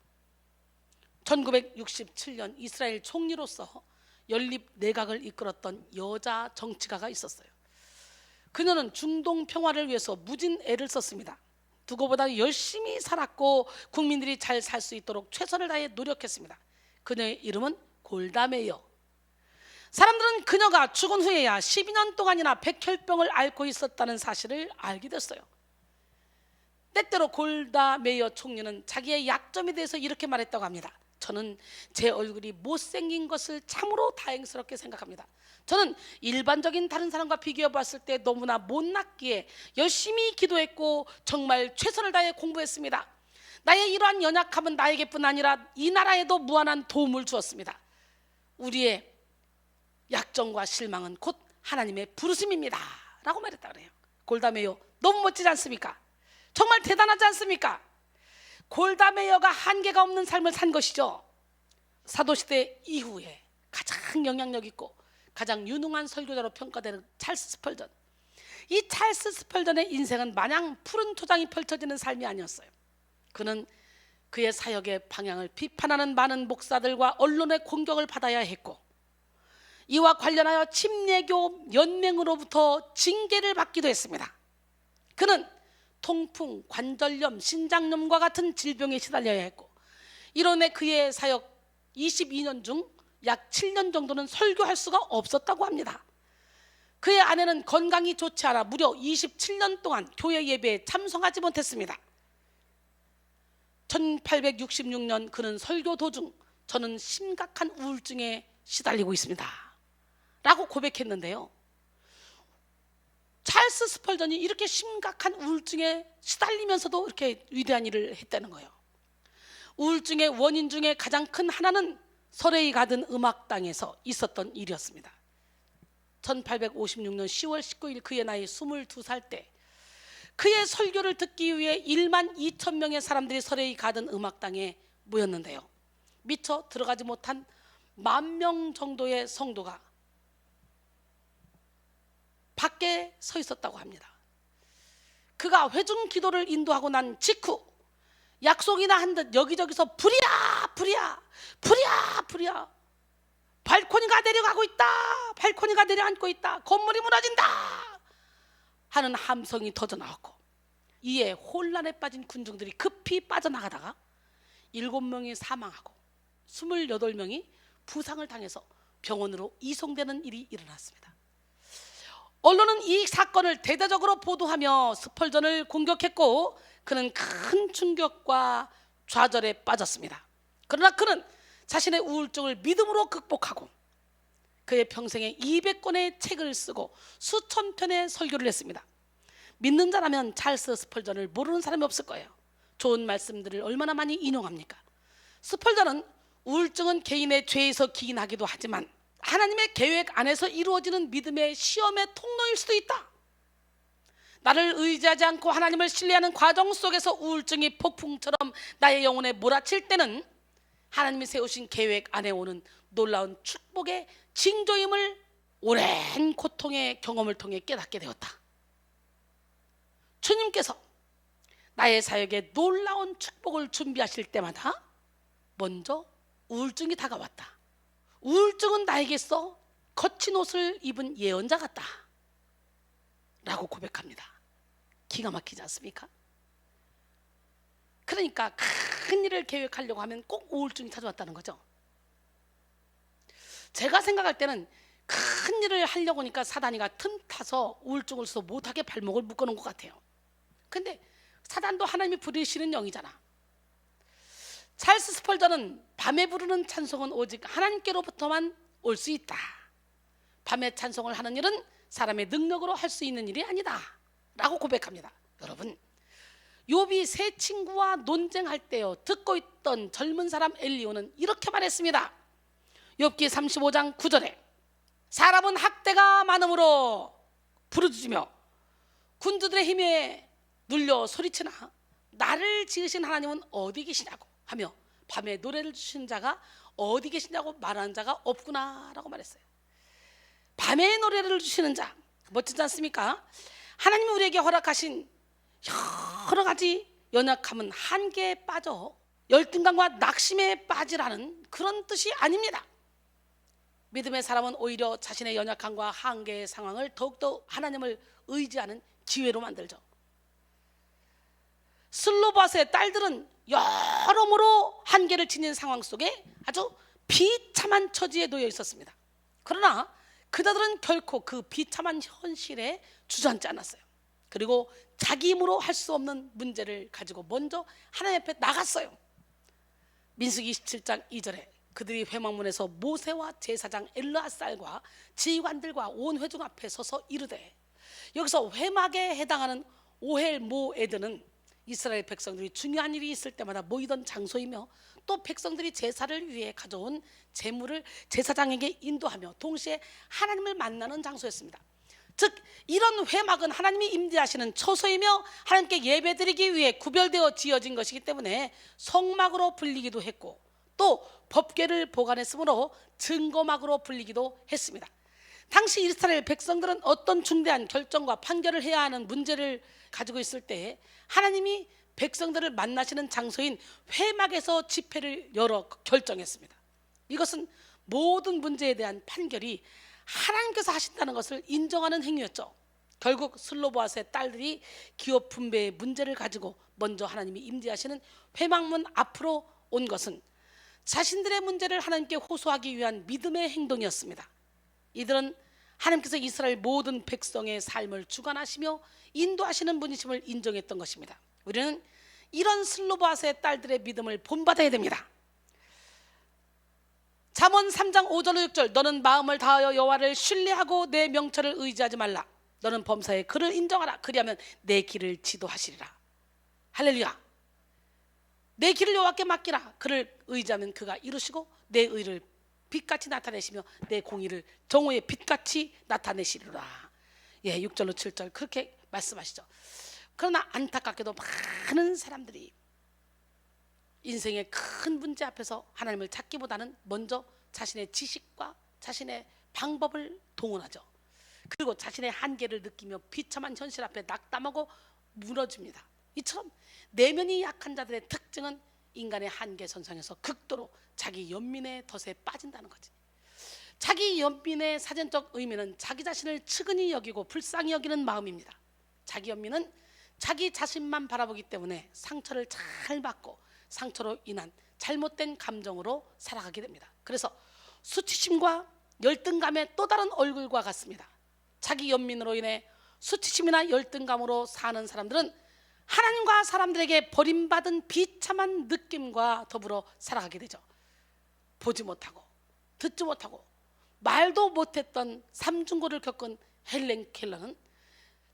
1967년 이스라엘 총리로서 연립 내각을 이끌었던 여자 정치가가 있었어요. 그녀는 중동 평화를 위해서 무진 애를 썼습니다. 누구보다 열심히 살았고 국민들이 잘 살 수 있도록 최선을 다해 노력했습니다. 그녀의 이름은 골다 메이어. 사람들은 그녀가 죽은 후에야 12년 동안이나 백혈병을 앓고 있었다는 사실을 알게 됐어요. 때때로 골다 메이어 총리는 자기의 약점에 대해서 이렇게 말했다고 합니다. 저는 제 얼굴이 못생긴 것을 참으로 다행스럽게 생각합니다. 저는 일반적인 다른 사람과 비교해 봤을 때 너무나 못났기에 열심히 기도했고 정말 최선을 다해 공부했습니다. 나의 이러한 연약함은 나에게뿐 아니라 이 나라에도 무한한 도움을 주었습니다. 우리의 약점과 실망은 곧 하나님의 부르심입니다 라고 말했다 그래요. 골다 메이어 너무 멋지지 않습니까? 정말 대단하지 않습니까? 골다 메이어가 한계가 없는 삶을 산 것이죠. 사도시대 이후에 가장 영향력 있고 가장 유능한 설교자로 평가되는 찰스 스펄전. 이 찰스 스펄전의 인생은 마냥 푸른 초장이 펼쳐지는 삶이 아니었어요. 그는 그의 사역의 방향을 비판하는 많은 목사들과 언론의 공격을 받아야 했고 이와 관련하여 침례교 연맹으로부터 징계를 받기도 했습니다. 그는 통풍, 관절염, 신장염과 같은 질병에 시달려야 했고 이로 인해 그의 사역 22년 중 약 7년 정도는 설교할 수가 없었다고 합니다. 그의 아내는 건강이 좋지 않아 무려 27년 동안 교회 예배에 참석하지 못했습니다. 1866년 그는 설교 도중 저는 심각한 우울증에 시달리고 있습니다 라고 고백했는데요. 찰스 스펄전이 이렇게 심각한 우울증에 시달리면서도 이렇게 위대한 일을 했다는 거예요. 우울증의 원인 중에 가장 큰 하나는 서레이 가든 음악당에서 있었던 일이었습니다. 1856년 10월 19일 그의 나이 22살 때 그의 설교를 듣기 위해 1만 2천 명의 사람들이 서레이 가든 음악당에 모였는데요. 미처 들어가지 못한 10,000명 정도의 성도가 밖에 서 있었다고 합니다. 그가 회중 기도를 인도하고 난 직후 약속이나 한 듯 여기저기서 불이야 발코니가 내려가고 있다, 발코니가 내려앉고 있다, 건물이 무너진다 하는 함성이 터져나왔고 이에 혼란에 빠진 군중들이 급히 빠져나가다가 7명이 사망하고 28명이 부상을 당해서 병원으로 이송되는 일이 일어났습니다. 언론은 이 사건을 대대적으로 보도하며 스펄전을 공격했고 그는 큰 충격과 좌절에 빠졌습니다. 그러나 그는 자신의 우울증을 믿음으로 극복하고 그의 평생에 200권의 책을 쓰고 수천 편의 설교를 했습니다. 믿는 자라면 찰스 스펄전을 모르는 사람이 없을 거예요. 좋은 말씀들을 얼마나 많이 인용합니까? 스펄전은 우울증은 개인의 죄에서 기인하기도 하지만 하나님의 계획 안에서 이루어지는 믿음의 시험의 통로일 수도 있다. 나를 의지하지 않고 하나님을 신뢰하는 과정 속에서 우울증이 폭풍처럼 나의 영혼에 몰아칠 때는 하나님이 세우신 계획 안에 오는 놀라운 축복의 징조임을 오랜 고통의 경험을 통해 깨닫게 되었다. 주님께서 나의 사역에 놀라운 축복을 준비하실 때마다 먼저 우울증이 다가왔다. 우울증은 나에게서 거친 옷을 입은 예언자 같다 라고 고백합니다. 기가 막히지 않습니까? 그러니까 큰 일을 계획하려고 하면 꼭 우울증이 찾아왔다는 거죠. 제가 생각할 때는 큰 일을 하려고 하니까 사단이가 틈타서 우울증을 써서 못하게 발목을 묶어놓은 것 같아요. 근데 사단도 하나님이 부르시는 영이잖아. 찰스 스펄전은 밤에 부르는 찬송은 오직 하나님께로부터만 올 수 있다. 밤에 찬송을 하는 일은 사람의 능력으로 할 수 있는 일이 아니다 라고 고백합니다. 여러분, 욥이 세 친구와 논쟁할 때요 듣고 있던 젊은 사람 엘리오는 이렇게 말했습니다. 욥기 35장 9절에 사람은 학대가 많음으로 부르짖으며 군주들의 힘에 눌려 소리치나 나를 지으신 하나님은 어디 계시냐고 하며 밤에 노래를 주신 자가 어디 계시냐고 말하는 자가 없구나 라고 말했어요. 밤에 노래를 주시는 자, 멋지지 않습니까? 하나님이 우리에게 허락하신 여러 가지 연약함은 한계에 빠져 열등감과 낙심에 빠지라는 그런 뜻이 아닙니다. 믿음의 사람은 오히려 자신의 연약함과 한계의 상황을 더욱더 하나님을 의지하는 기회로 만들죠. 슬로바스의 딸들은 여러모로 한계를 지닌 상황 속에 아주 비참한 처지에 놓여 있었습니다. 그러나 그들은 결코 그 비참한 현실에 주저앉지 않았어요. 그리고 자기 힘으로 할 수 없는 문제를 가지고 먼저 하나님 앞에 나갔어요. 민수기 27장 2절에 그들이 회막문에서 모세와 제사장 엘르아살과 지휘관들과 온 회중 앞에 서서 이르되, 여기서 회막에 해당하는 오헬 모에드는 이스라엘 백성들이 중요한 일이 있을 때마다 모이던 장소이며 또 백성들이 제사를 위해 가져온 제물을 제사장에게 인도하며 동시에 하나님을 만나는 장소였습니다. 즉 이런 회막은 하나님이 임재하시는 처소이며 하나님께 예배드리기 위해 구별되어 지어진 것이기 때문에 성막으로 불리기도 했고 또 법궤를 보관했으므로 증거막으로 불리기도 했습니다. 당시 이스라엘 백성들은 어떤 중대한 결정과 판결을 해야 하는 문제를 가지고 있을 때 하나님이 백성들을 만나시는 장소인 회막에서 집회를 열어 결정했습니다. 이것은 모든 문제에 대한 판결이 하나님께서 하신다는 것을 인정하는 행위였죠. 결국 슬로보아스의 딸들이 기업 분배의 문제를 가지고 먼저 하나님이 임재하시는 회막문 앞으로 온 것은 자신들의 문제를 하나님께 호소하기 위한 믿음의 행동이었습니다. 이들은 하나님께서 이스라엘 모든 백성의 삶을 주관하시며 인도하시는 분이심을 인정했던 것입니다. 우리는 이런 슬로바스의 딸들의 믿음을 본받아야 됩니다. 잠언 3장 5절 6절 너는 마음을 다하여 여호와를 신뢰하고 내 명철을 의지하지 말라. 너는 범사에 그를 인정하라. 그리하면 내 길을 지도하시리라. 할렐루야. 내 길을 여호와께 맡기라. 그를 의지하면 그가 이루시고 내 의를 빛같이 나타내시며 내 공의를 정오의 빛같이 나타내시리라. 6절로 7절 그렇게 말씀하시죠. 그러나 안타깝게도 많은 사람들이 인생의 큰 문제 앞에서 하나님을 찾기보다는 먼저 자신의 지식과 자신의 방법을 동원하죠. 그리고 자신의 한계를 느끼며 비참한 현실 앞에 낙담하고 무너집니다. 이처럼 내면이 약한 자들의 특징은 인간의 한계선상에서 극도로 자기 연민의 덫에 빠진다는 거지. 자기 연민의 사전적 의미는 자기 자신을 측은히 여기고 불쌍히 여기는 마음입니다. 자기 연민은 자기 자신만 바라보기 때문에 상처를 잘 받고 상처로 인한 잘못된 감정으로 살아가게 됩니다. 그래서 수치심과 열등감의 또 다른 얼굴과 같습니다. 자기 연민으로 인해 수치심이나 열등감으로 사는 사람들은 하나님과 사람들에게 버림받은 비참한 느낌과 더불어 살아가게 되죠. 보지 못하고 듣지 못하고 말도 못했던 삼중고를 겪은 헬렌 켈러는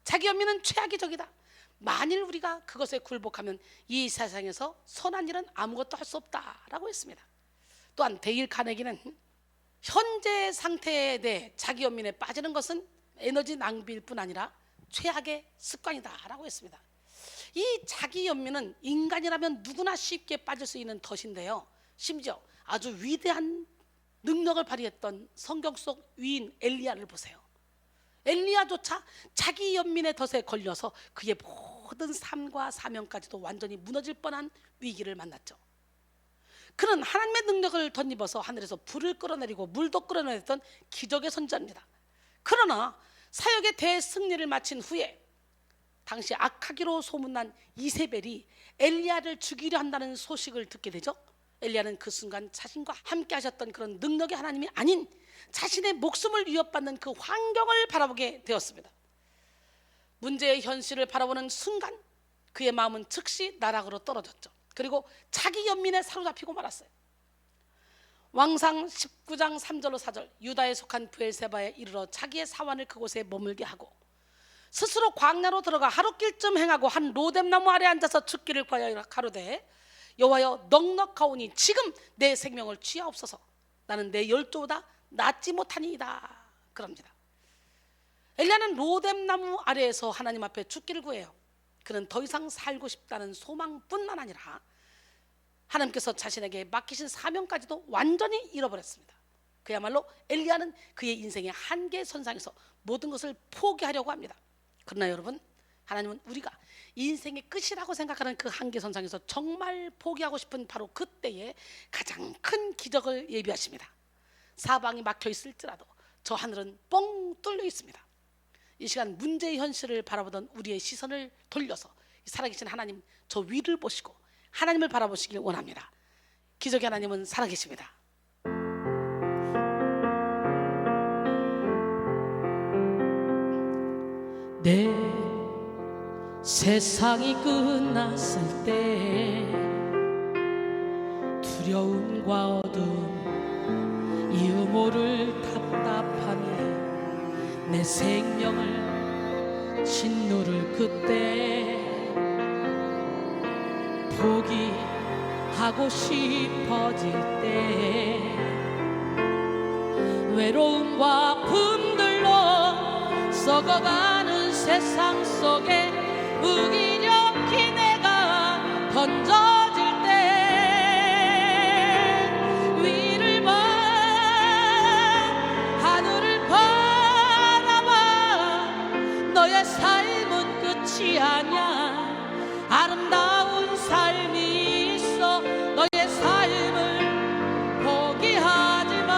자기 연민은 최악의 적이다. 만일 우리가 그것에 굴복하면 이 세상에서 선한 일은 아무것도 할 수 없다라고 했습니다. 또한 데일 카네기는 현재 상태에 대해 자기 연민에 빠지는 것은 에너지 낭비일 뿐 아니라 최악의 습관이다라고 했습니다. 이 자기 연민은 인간이라면 누구나 쉽게 빠질 수 있는 덫인데요, 심지어 아주 위대한 능력을 발휘했던 성경 속 위인 엘리야를 보세요. 엘리야조차 자기 연민의 덫에 걸려서 그의 모든 삶과 사명까지도 완전히 무너질 뻔한 위기를 만났죠. 그는 하나님의 능력을 덧입어서 하늘에서 불을 끌어내리고 물도 끌어내렸던 기적의 선지자입니다. 그러나 사역의 대승리를 마친 후에 당시 악하기로 소문난 이세벨이 엘리야를 죽이려 한다는 소식을 듣게 되죠. 엘리야는 그 순간 자신과 함께 하셨던 그런 능력의 하나님이 아닌 자신의 목숨을 위협받는 그 환경을 바라보게 되었습니다. 문제의 현실을 바라보는 순간 그의 마음은 즉시 나락으로 떨어졌죠. 그리고 자기 연민에 사로잡히고 말았어요. 왕상 19장 3절로 4절, 유다에 속한 브엘세바에 이르러 자기의 사환을 그곳에 머물게 하고 스스로 광야로 들어가 하룻길쯤 행하고 한 로뎀나무 아래 앉아서 죽기를 구하여 가로되 여호와여 넉넉하오니 지금 내 생명을 취하옵소서. 나는 내 열조보다 낫지 못하니이다. 그럽니다. 엘리야는 로뎀나무 아래에서 하나님 앞에 죽기를 구해요. 그는 더 이상 살고 싶다는 소망뿐만 아니라 하나님께서 자신에게 맡기신 사명까지도 완전히 잃어버렸습니다. 그야말로 엘리야는 그의 인생의 한계 선상에서 모든 것을 포기하려고 합니다. 그러나 여러분, 하나님은 우리가 인생의 끝이라고 생각하는 그 한계 선상에서 정말 포기하고 싶은 바로 그때에 가장 큰 기적을 예비하십니다. 사방이 막혀 있을지라도 저 하늘은 뻥 뚫려 있습니다. 이 시간 문제의 현실을 바라보던 우리의 시선을 돌려서 살아계신 하나님 저 위를 보시고 하나님을 바라보시길 원합니다. 기적의 하나님은 살아계십니다. 내 세상이 끝났을 때 두려움과 어두움 이유 모를 답답함이 내 생명을 짓누를 그때 포기하고 싶어질 때 외로움과 품들로 썩어가는 세상 속에 무기력히 내가 던져질 때 위를 봐 하늘을 바라봐 너의 삶은 끝이 아니야. 아름다운 삶이 있어. 너의 삶을 포기하지 마.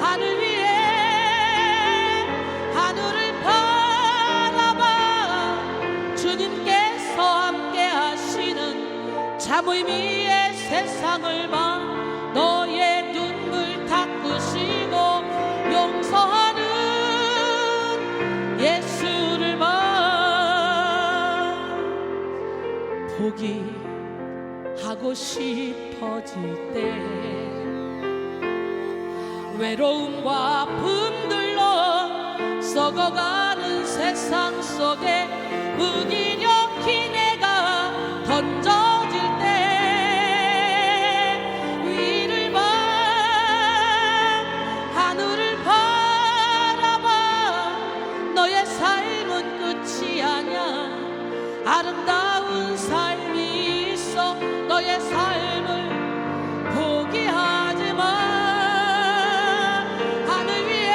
하늘 위에 하늘을 바라봐 주님께서 함께 하시는 참 의미의 세상을 봐. 너의 눈물 닦으시고 용서하는 예수를 봐. 포기하고 싶어질 때 외로움과 품들로 썩어가는 세상 속에 무기력히 내가 던져질 때 위를 봐 하늘을 바라봐 너의 삶은 끝이 아니야. 아름다운 삶이 있어. 너의 삶을 포기하지 마. 하늘 위에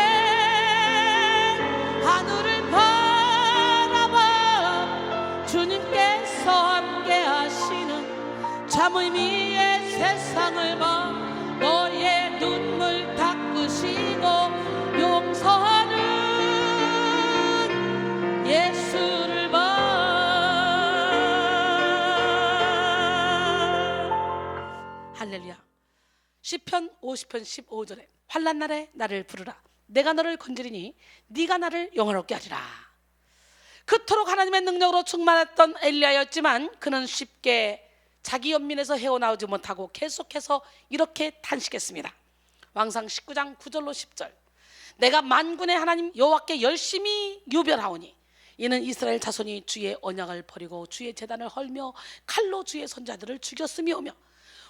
하늘을 바라봐 주님께서 함께 하시는 참 의미의 세상을 봐. 너의 눈물 닦으시고 용서하는 예수를 봐. 할렐루야. 시편 50편 15절에 환난 날에 나를 부르라. 내가 너를 건지리니 네가 나를 영화롭게 하리라. 그토록 하나님의 능력으로 충만했던 엘리야였지만 그는 쉽게 자기 연민에서 헤어나오지 못하고 계속해서 이렇게 탄식했습니다. 왕상 19장 9절로 10절. 내가 만군의 하나님 여호와께 열심히 유별하오니 이는 이스라엘 자손이 주의 언약을 버리고 주의 제단을 헐며 칼로 주의 선자들을 죽였음이오며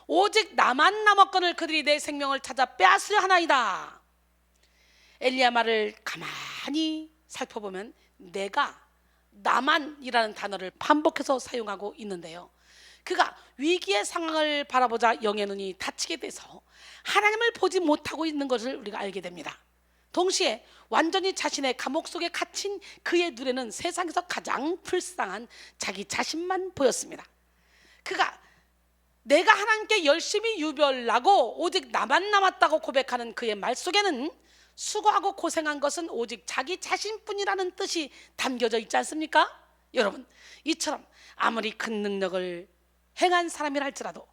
오직 나만 남았거늘 그들이 내 생명을 찾아 빼앗으려 하나이다. 엘리야 말을 가만히 살펴보면 내가, 나만이라는 단어를 반복해서 사용하고 있는데요, 그가 위기의 상황을 바라보자 영의 눈이 닫히게 돼서 하나님을 보지 못하고 있는 것을 우리가 알게 됩니다. 동시에 완전히 자신의 감옥 속에 갇힌 그의 눈에는 세상에서 가장 불쌍한 자기 자신만 보였습니다. 그가 내가 하나님께 열심히 유별나고 오직 나만 남았다고 고백하는 그의 말 속에는 수고하고 고생한 것은 오직 자기 자신뿐이라는 뜻이 담겨져 있지 않습니까? 여러분, 이처럼 아무리 큰 능력을 행한 사람이라 할지라도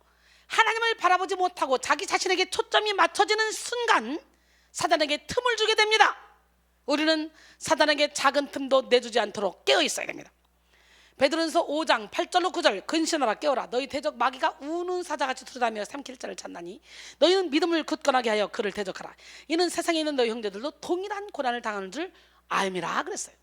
하나님을 바라보지 못하고 자기 자신에게 초점이 맞춰지는 순간 사단에게 틈을 주게 됩니다. 우리는 사단에게 작은 틈도 내주지 않도록 깨어 있어야 됩니다. 베드로전서 5장 8절로 9절 근신하라 깨어라 너희 대적 마귀가 우는 사자같이 두루다니며 삼킬 자를 찾나니 너희는 믿음을 굳건하게 하여 그를 대적하라. 이는 세상에 있는 너희 형제들도 동일한 고난을 당하는 줄 알미라 그랬어요.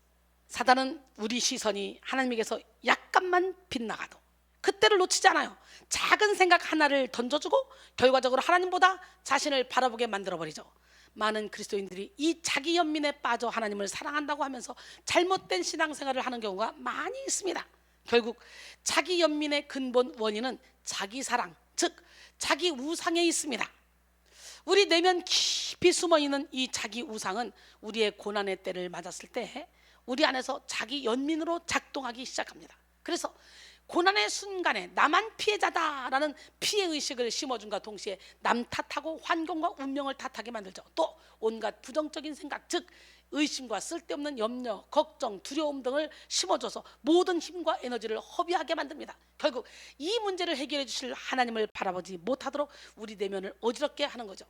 사단은 우리 시선이 하나님에게서 약간만 빗나가도 그때를 놓치지 않아요. 작은 생각 하나를 던져주고 결과적으로 하나님보다 자신을 바라보게 만들어버리죠. 많은 그리스도인들이 이 자기 연민에 빠져 하나님을 사랑한다고 하면서 잘못된 신앙생활을 하는 경우가 많이 있습니다. 결국 자기 연민의 근본 원인은 자기 사랑, 즉 자기 우상에 있습니다. 우리 내면 깊이 숨어있는 이 자기 우상은 우리의 고난의 때를 맞았을 때 우리 안에서 자기 연민으로 작동하기 시작합니다. 그래서 고난의 순간에 나만 피해자다라는 피해의식을 심어준과 동시에 남 탓하고 환경과 운명을 탓하게 만들죠. 또 온갖 부정적인 생각, 즉 의심과 쓸데없는 염려, 걱정, 두려움 등을 심어줘서 모든 힘과 에너지를 허비하게 만듭니다. 결국 이 문제를 해결해 주실 하나님을 바라보지 못하도록 우리 내면을 어지럽게 하는 거죠.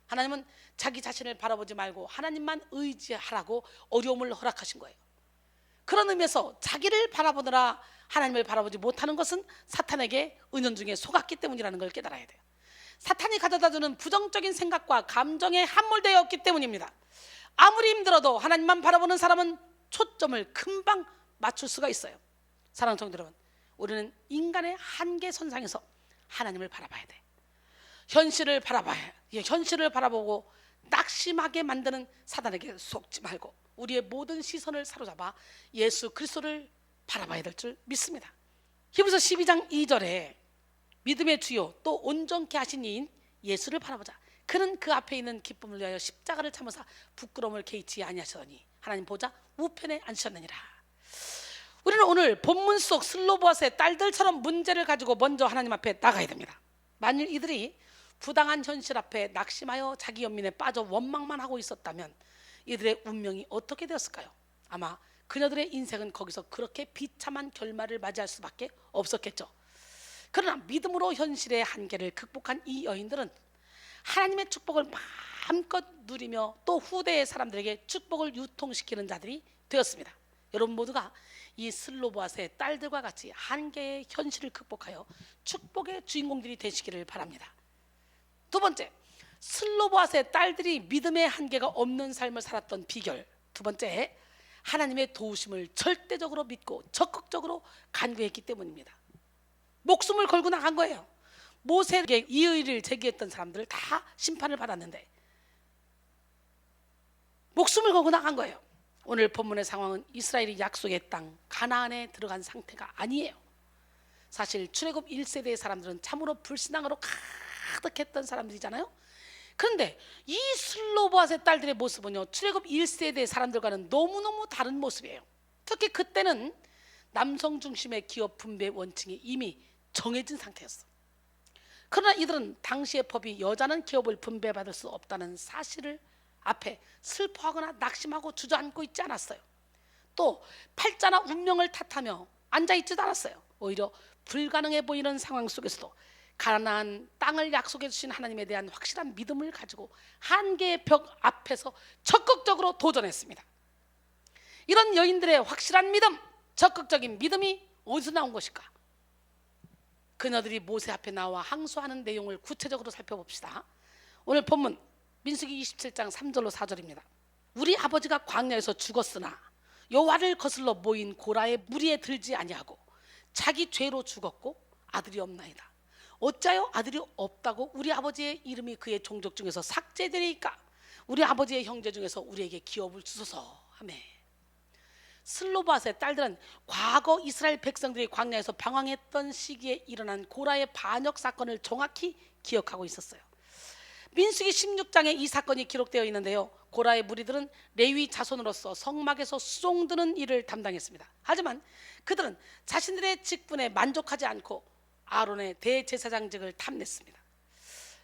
하나님은 자기 자신을 바라보지 말고 하나님만 의지하라고 어려움을 허락하신 거예요. 그런 의미에서 자기를 바라보느라 하나님을 바라보지 못하는 것은 사탄에게 은연중에 속았기 때문이라는 걸 깨달아야 돼요. 사탄이 가져다주는 부정적인 생각과 감정에 함몰되어 있기 때문입니다. 아무리 힘들어도 하나님만 바라보는 사람은 초점을 금방 맞출 수가 있어요. 사랑하는 성도 여러분, 우리는 인간의 한계 선상에서 하나님을 바라봐야 돼. 현실을 바라보고 낙심하게 만드는 사단에게 속지 말고 우리의 모든 시선을 사로잡아 예수 그리스도를 바라봐야 될 줄 믿습니다. 히브리서 12장 2절에 믿음의 주요 또 온전케 하신 이인 예수를 바라보자. 그는 그 앞에 있는 기쁨을 위하여 십자가를 참으사 부끄러움을 개의치 아니하시더니 하나님 보자 우편에 앉으셨느니라. 우리는 오늘 본문 속 슬로보아스의 딸들처럼 문제를 가지고 먼저 하나님 앞에 나가야 됩니다. 만일 이들이 부당한 현실 앞에 낙심하여 자기 연민에 빠져 원망만 하고 있었다면 이들의 운명이 어떻게 되었을까요? 아마 그녀들의 인생은 거기서 그렇게 비참한 결말을 맞이할 수밖에 없었겠죠. 그러나 믿음으로 현실의 한계를 극복한 이 여인들은 하나님의 축복을 마음껏 누리며 또 후대의 사람들에게 축복을 유통시키는 자들이 되었습니다. 여러분 모두가 이 슬로보아스의 딸들과 같이 한계의 현실을 극복하여 축복의 주인공들이 되시기를 바랍니다. 두 번째, 슬로보아스의 딸들이 믿음의 한계가 없는 삶을 살았던 비결. 두 번째, 하나님의 도우심을 절대적으로 믿고 적극적으로 간구했기 때문입니다. 목숨을 걸고 나간 거예요. 모세에게 이의를 제기했던 사람들을 다 심판을 받았는데 목숨을 걸고 나간 거예요. 오늘 본문의 상황은 이스라엘이 약속의 땅 가나안에 들어간 상태가 아니에요. 사실 출애굽 1세대의 사람들은 참으로 불신앙으로 가득했던 사람들이잖아요. 그런데 이 슬로보아스의 딸들의 모습은요, 출애굽 1세대 사람들과는 너무너무 다른 모습이에요. 특히 그때는 남성 중심의 기업 분배 원칙이 이미 정해진 상태였어. 그러나 이들은 당시의 법이 여자는 기업을 분배받을 수 없다는 사실을 앞에 슬퍼하거나 낙심하고 주저앉고 있지 않았어요. 또 팔자나 운명을 탓하며 앉아있지도 않았어요. 오히려 불가능해 보이는 상황 속에서도 가나안 땅을 약속해 주신 하나님에 대한 확실한 믿음을 가지고 한계의 벽 앞에서 적극적으로 도전했습니다. 이런 여인들의 확실한 믿음, 적극적인 믿음이 어디서 나온 것일까? 그녀들이 모세 앞에 나와 항소하는 내용을 구체적으로 살펴봅시다. 오늘 본문 민수기 27장 3절로 4절입니다. 우리 아버지가 광야에서 죽었으나 여호와를 거슬러 모인 고라의 무리에 들지 아니하고 자기 죄로 죽었고 아들이 없나이다. 어찌하여 아들이 없다고 우리 아버지의 이름이 그의 종족 중에서 삭제되리이까? 우리 아버지의 형제 중에서 우리에게 기업을 주소서 하며. 슬로바스의 딸들은 과거 이스라엘 백성들이 광야에서 방황했던 시기에 일어난 고라의 반역 사건을 정확히 기억하고 있었어요. 민수기 16장에 이 사건이 기록되어 있는데요, 고라의 무리들은 레위 자손으로서 성막에서 수종 드는 일을 담당했습니다. 하지만 그들은 자신들의 직분에 만족하지 않고 아론의 대제사장직을 탐냈습니다.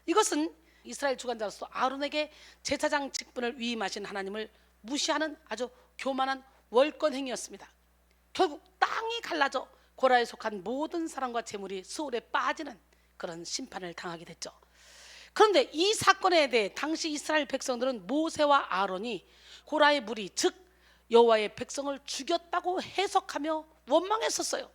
이것은 이스라엘 주관자로서 아론에게 제사장 직분을 위임하신 하나님을 무시하는 아주 교만한 월권 행위였습니다. 결국 땅이 갈라져 고라에 속한 모든 사람과 재물이 수월에 빠지는 그런 심판을 당하게 됐죠. 그런데 이 사건에 대해 당시 이스라엘 백성들은 모세와 아론이 고라의 무리, 즉 여호와의 백성을 죽였다고 해석하며 원망했었어요.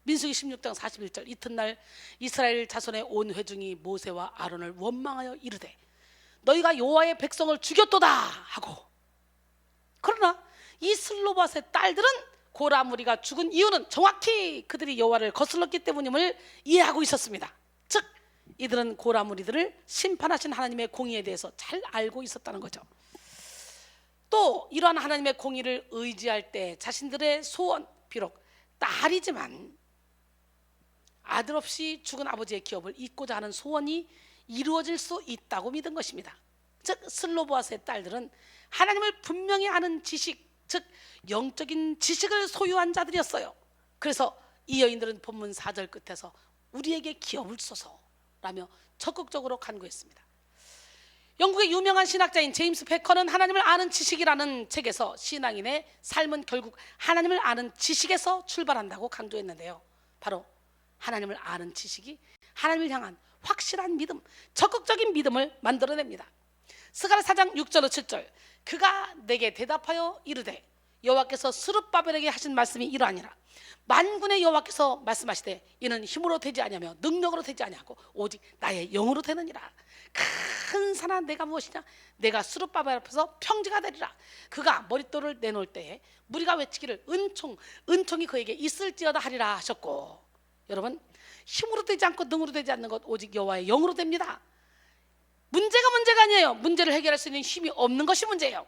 민수기 16장 41절, 이튿날 이스라엘 자손의 온 회중이 모세와 아론을 원망하여 이르되 너희가 여호와의 백성을 죽였도다 하고. 그러나 이 슬로밧의 딸들은 고라 무리가 죽은 이유는 정확히 그들이 여호와를 거슬렀기 때문임을 이해하고 있었습니다. 즉 이들은 고라 무리들을 심판하신 하나님의 공의에 대해서 잘 알고 있었다는 거죠. 또 이러한 하나님의 공의를 의지할 때 자신들의 소원, 비록 딸이지만 아들 없이 죽은 아버지의 기업을 잇고자 하는 소원이 이루어질 수 있다고 믿은 것입니다. 즉 슬로보아스의 딸들은 하나님을 분명히 아는 지식, 즉 영적인 지식을 소유한 자들이었어요. 그래서 이 여인들은 본문 4절 끝에서 우리에게 기업을 주소서라며 적극적으로 간구했습니다. 영국의 유명한 신학자인 제임스 패커는 하나님을 아는 지식이라는 책에서 신앙인의 삶은 결국 하나님을 아는 지식에서 출발한다고 강조했는데요, 바로 하나님을 아는 지식이 하나님을 향한 확실한 믿음, 적극적인 믿음을 만들어냅니다. 스가랴 4장 6절로 7절, 그가 내게 대답하여 이르되 여호와께서 스룹바벨에게 하신 말씀이 이러하니라. 만군의 여호와께서 말씀하시되 이는 힘으로 되지 아니하며 능력으로 되지 아니하고 오직 나의 영으로 되느니라. 큰 산아 내가 무엇이냐? 내가 스룹바벨 앞에서 평지가 되리라. 그가 머릿돌을 내놓을 때에 무리가 외치기를 은총이 그에게 있을지어다 하리라 하셨고. 여러분, 힘으로 되지 않고 능으로 되지 않는 것 오직 여호와의 영으로 됩니다. 문제가 아니에요. 문제를 해결할 수 있는 힘이 없는 것이 문제예요.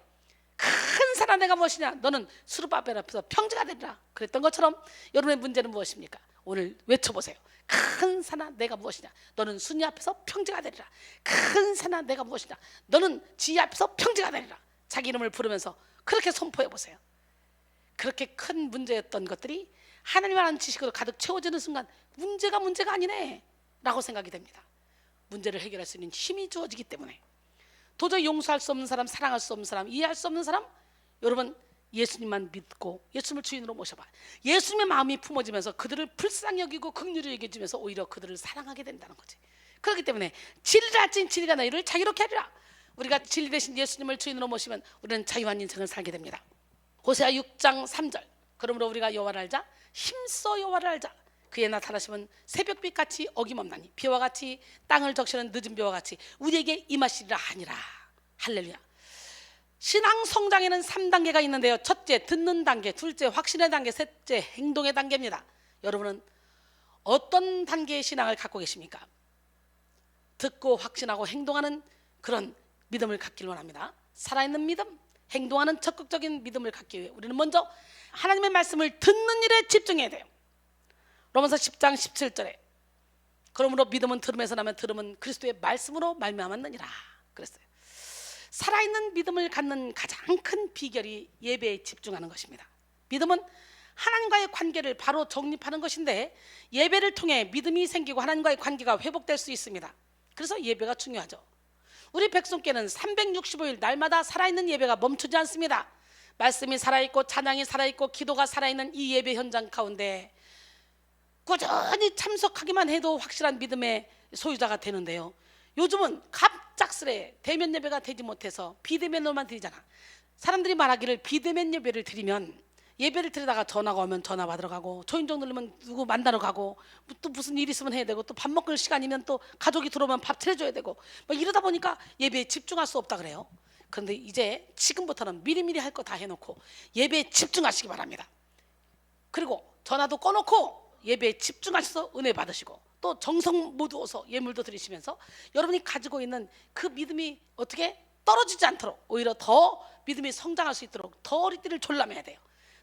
큰 산아 내가 무엇이냐? 너는 스룹바벨 앞에서 평지가 되리라. 그랬던 것처럼 여러분의 문제는 무엇입니까? 오늘 외쳐보세요. 큰 산아 내가 무엇이냐? 너는 순위 앞에서 평지가 되리라. 큰 산아 내가 무엇이냐? 너는 지혜 앞에서 평지가 되리라. 자기 이름을 부르면서 그렇게 선포해보세요. 그렇게 큰 문제였던 것들이 하나님 아는 지식으로 가득 채워지는 순간 문제가 아니네 라고 생각이 됩니다. 문제를 해결할 수 있는 힘이 주어지기 때문에. 도저히 용서할 수 없는 사람, 사랑할 수 없는 사람, 이해할 수 없는 사람, 여러분 예수님만 믿고 예수님을 주인으로 모셔봐. 예수님의 마음이 품어지면서 그들을 불쌍히 여기고 긍휼히 여겨주면서 오히려 그들을 사랑하게 된다는 거지. 그렇기 때문에 진리를 알진 진리가 너희를 자유롭게 하리라. 우리가 진리 대신 예수님을 주인으로 모시면 우리는 자유한 인생을 살게 됩니다. 호세아 6장 3절, 그러므로 우리가 여호와를 알자, 힘써 여호와를 알자. 그의 나타나심은 새벽빛 같이 어김없나니 비와 같이 땅을 적시는 늦은 비와 같이 우리에게 임하시리라 하니라. 할렐루야. 신앙 성장에는 3단계가 있는데요, 첫째 듣는 단계, 둘째 확신의 단계, 셋째 행동의 단계입니다. 여러분은 어떤 단계의 신앙을 갖고 계십니까? 듣고 확신하고 행동하는 그런 믿음을 갖길 원합니다. 살아있는 믿음, 행동하는 적극적인 믿음을 갖기 위해 우리는 먼저 하나님의 말씀을 듣는 일에 집중해야 돼요. 로마서 10장 17절에 그러므로 믿음은 들음에서 나면 들음은 그리스도의 말씀으로 말미암았느니라 그랬어요. 살아있는 믿음을 갖는 가장 큰 비결이 예배에 집중하는 것입니다. 믿음은 하나님과의 관계를 바로 정립하는 것인데 예배를 통해 믿음이 생기고 하나님과의 관계가 회복될 수 있습니다. 그래서 예배가 중요하죠. 우리 백성께는 365일 날마다 살아있는 예배가 멈추지 않습니다. 말씀이 살아있고 찬양이 살아있고 기도가 살아있는 이 예배 현장 가운데 꾸준히 참석하기만 해도 확실한 믿음의 소유자가 되는데요, 요즘은 갑작스레 대면 예배가 되지 못해서 비대면으로만 드리잖아. 사람들이 말하기를 비대면 예배를 드리면 예배를 드리다가 전화가 오면 전화 받으러 가고 초인종 누르면 누구 만나러 가고 또 무슨 일 있으면 해야 되고 또 밥 먹을 시간이면 또 가족이 들어오면 밥 차려줘야 되고 뭐 이러다 보니까 예배에 집중할 수 없다 그래요. 그런데 이제 지금부터는 미리미리 할 거 다 해놓고 예배에 집중하시기 바랍니다. 그리고 전화도 꺼놓고 예배에 집중하셔서 은혜 받으시고, 또 정성 모두어서 예물도 드리시면서 여러분이 가지고 있는 그 믿음이 어떻게 떨어지지 않도록, 오히려 더 믿음이 성장할 수 있도록 더 허리띠를 졸라매야 돼요.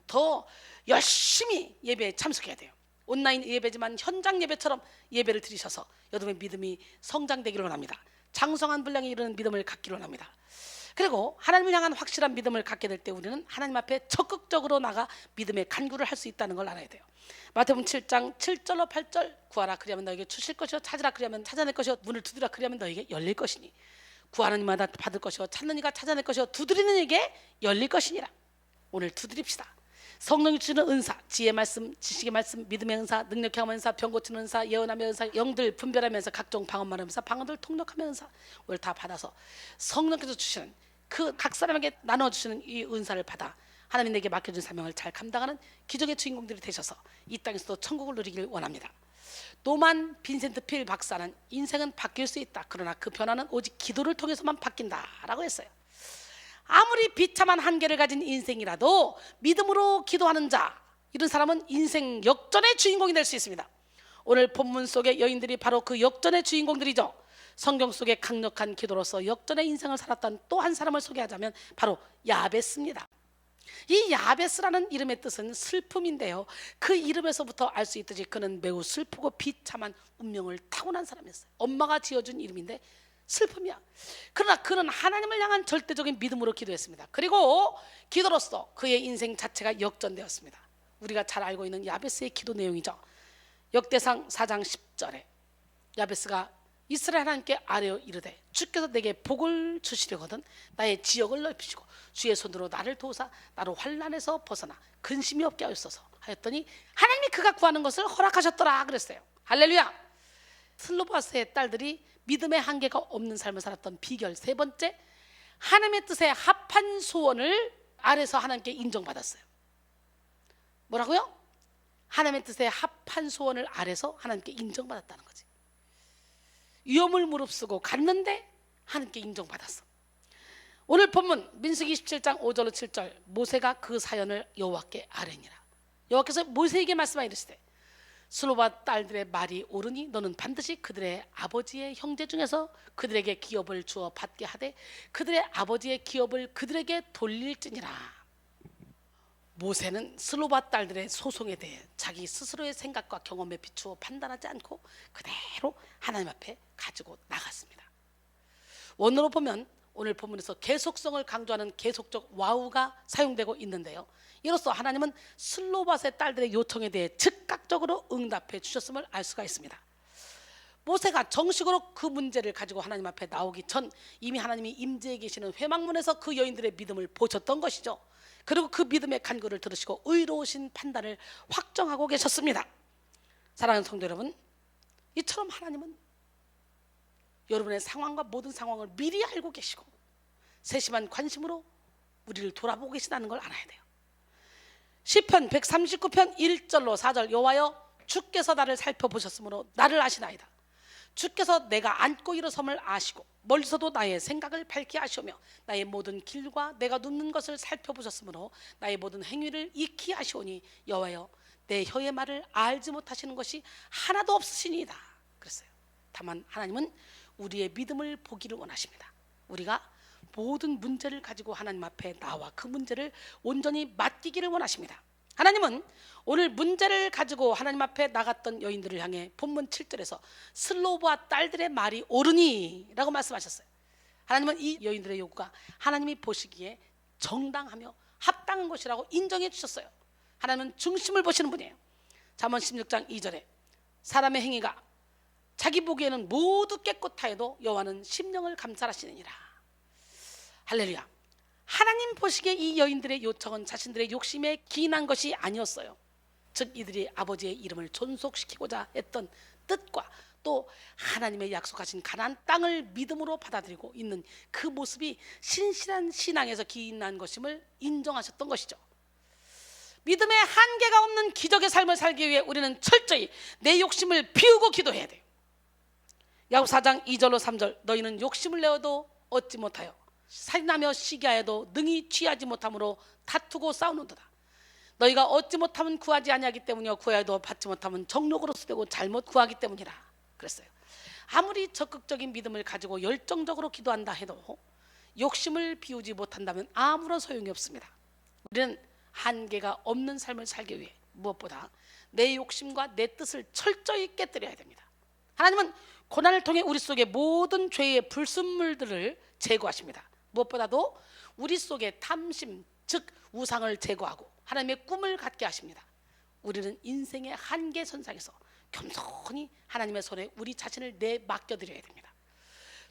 더 열심히 예배에 참석해야 돼요. 온라인 예배지만 현장 예배처럼 예배를 드리셔서 여러분의 믿음이 성장되기를 원합니다. 장성한 분량에 이르는 믿음을 갖기를 원합니다. 그리고 하나님을 향한 확실한 믿음을 갖게 될 때 우리는 하나님 앞에 적극적으로 나가 믿음의 간구를 할 수 있다는 걸 알아야 돼요. 마태복음 7장 7절로 8절, 구하라 그리하면 너에게 주실 것이요, 찾으라 그리하면 찾아낼 것이요, 문을 두드리라 그리하면 너에게 열릴 것이니, 구하는 이마다 받을 것이요, 찾는 이가 찾아낼 것이요, 두드리는 이에게 열릴 것이니라. 오늘 두드립시다. 성령이 주시는 은사, 지혜의 말씀, 지식의 말씀, 믿음의 은사, 능력의 강함의 은사, 병 고치는 은사, 예언함의 은사, 영들 분별하면서 각종 방언 말하면서 방언들 통역하며 은사, 오늘 다 받아서 성령께서 주시는 그 각 사람에게 나눠주시는 이 은사를 받아 하나님 내게 맡겨준 사명을 잘 감당하는 기적의 주인공들이 되셔서 이 땅에서도 천국을 누리길 원합니다. 노만 빈센트 필 박사는 인생은 바뀔 수 있다, 그러나 그 변화는 오직 기도를 통해서만 바뀐다라고 했어요. 아무리 비참한 한계를 가진 인생이라도 믿음으로 기도하는 자, 이런 사람은 인생 역전의 주인공이 될 수 있습니다. 오늘 본문 속의 여인들이 바로 그 역전의 주인공들이죠. 성경 속의 강력한 기도로서 역전의 인생을 살았던 또 한 사람을 소개하자면 바로 야베스입니다. 이 야베스라는 이름의 뜻은 슬픔인데요, 그 이름에서부터 알 수 있듯이 그는 매우 슬프고 비참한 운명을 타고난 사람이었어요. 엄마가 지어준 이름인데 슬픔이야. 그러나 그는 하나님을 향한 절대적인 믿음으로 기도했습니다. 그리고 기도로서 그의 인생 자체가 역전되었습니다. 우리가 잘 알고 있는 야베스의 기도 내용이죠. 역대상 4장 10절에 야베스가 이스라엘 하나님께 아뢰어 이르되, 주께서 내게 복을 주시려거든 나의 지역을 넓히시고 주의 손으로 나를 도우사 나로 환난에서 벗어나 근심이 없게 하였소서 하였더니 하나님이 그가 구하는 것을 허락하셨더라 그랬어요. 할렐루야. 슬로바스의 딸들이 믿음의 한계가 없는 삶을 살았던 비결 세 번째, 하나님의 뜻에 합한 소원을 아래서 하나님께 인정받았어요. 뭐라고요? 하나님의 뜻에 합한 소원을 아래서 하나님께 인정받았다는 거지. 위험을 무릅쓰고 갔는데 하나님께 인정받았어. 오늘 본문 민수기 27장 5절로 7절, 모세가 그 사연을 여호와께 아뢰니라. 여호와께서 모세에게 말씀하여 이르시되, 슬로바 딸들의 말이 옳으니 너는 반드시 그들의 아버지의 형제 중에서 그들에게 기업을 주어 받게 하되 그들의 아버지의 기업을 그들에게 돌릴지니라. 모세는 슬로바 딸들의 소송에 대해 자기 스스로의 생각과 경험에 비추어 판단하지 않고 그대로 하나님 앞에 가지고 나갔습니다. 원어로 보면 오늘 본문에서 계속성을 강조하는 계속적 와우가 사용되고 있는데요, 이로써 하나님은 슬로밧의 딸들의 요청에 대해 즉각적으로 응답해 주셨음을 알 수가 있습니다. 모세가 정식으로 그 문제를 가지고 하나님 앞에 나오기 전 이미 하나님이 임재해 계시는 회막문에서 그 여인들의 믿음을 보셨던 것이죠. 그리고 그 믿음의 간구를 들으시고 의로우신 판단을 확정하고 계셨습니다. 사랑하는 성도 여러분, 이처럼 하나님은 여러분의 상황과 모든 상황을 미리 알고 계시고 세심한 관심으로 우리를 돌아보고 계시다는 걸 알아야 돼요. 시편 139편 1절로 4절, 여호와여 주께서 나를 살펴보셨으므로 나를 아시나이다. 주께서 내가 앉고 일어섬을 아시고 멀리서도 나의 생각을 밝히 아시오며 나의 모든 길과 내가 눕는 것을 살펴보셨으므로 나의 모든 행위를 익히 아시오니 여호와여 내 혀의 말을 알지 못하시는 것이 하나도 없으시니이다 그랬어요. 다만 하나님은 우리의 믿음을 보기를 원하십니다. 우리가 모든 문제를 가지고 하나님 앞에 나와 그 문제를 온전히 맡기기를 원하십니다. 하나님은 오늘 문제를 가지고 하나님 앞에 나갔던 여인들을 향해 본문 7절에서 슬로브와 딸들의 말이 옳으니 라고 말씀하셨어요. 하나님은 이 여인들의 요구가 하나님이 보시기에 정당하며 합당한 것이라고 인정해 주셨어요. 하나님은 중심을 보시는 분이에요. 잠언 16장 2절에 사람의 행위가 자기 보기에는 모두 깨끗하여도 여호와는 심령을 감찰하시느니라. 할렐루야. 하나님 보시기에 이 여인들의 요청은 자신들의 욕심에 기인한 것이 아니었어요. 즉 이들이 아버지의 이름을 존속시키고자 했던 뜻과 또 하나님의 약속하신 가나안 땅을 믿음으로 받아들이고 있는 그 모습이 신실한 신앙에서 기인한 것임을 인정하셨던 것이죠. 믿음의 한계가 없는 기적의 삶을 살기 위해 우리는 철저히 내 욕심을 비우고 기도해야 돼요. 야고보서 4장 2절로 3절, 너희는 욕심을 내어도 얻지 못하여 살인하며 시기하여도 능히 취하지 못함으로 다투고 싸우는도다. 너희가 얻지 못하면 구하지 아니하기 때문이요 구하여도 받지 못하면 정욕으로서 되고 잘못 구하기 때문이라 그랬어요. 아무리 적극적인 믿음을 가지고 열정적으로 기도한다 해도 욕심을 비우지 못한다면 아무런 소용이 없습니다. 우리는 한계가 없는 삶을 살기 위해 무엇보다 내 욕심과 내 뜻을 철저히 깨뜨려야 됩니다. 하나님은 고난을 통해 우리 속의 모든 죄의 불순물들을 제거하십니다. 무엇보다도 우리 속의 탐심, 즉 우상을 제거하고 하나님의 꿈을 갖게 하십니다. 우리는 인생의 한계선상에서 겸손히 하나님의 손에 우리 자신을 맡겨드려야 됩니다.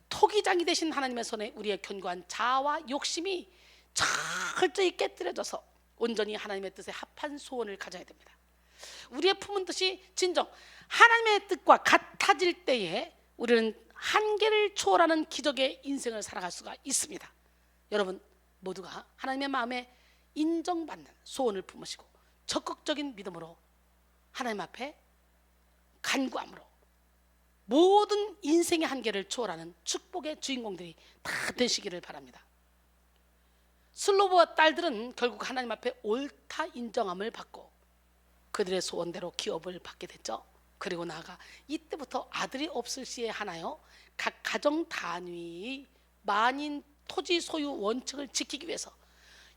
토기장이 되신 하나님의 손에 우리의 견고한 자아와 욕심이 철저히 깨뜨려져서 온전히 하나님의 뜻에 합한 소원을 가져야 됩니다. 우리의 품은 뜻이 진정 하나님의 뜻과 같아질 때에 우리는 한계를 초월하는 기적의 인생을 살아갈 수가 있습니다. 여러분 모두가 하나님의 마음에 인정받는 소원을 품으시고 적극적인 믿음으로 하나님 앞에 간구함으로 모든 인생의 한계를 초월하는 축복의 주인공들이 다 되시기를 바랍니다. 슬로보와 딸들은 결국 하나님 앞에 옳다 인정함을 받고 그들의 소원대로 기업을 받게 됐죠. 그리고 나아가 이때부터 아들이 없을 시에 하나요 각 가정 단위의 만인 토지 소유 원칙을 지키기 위해서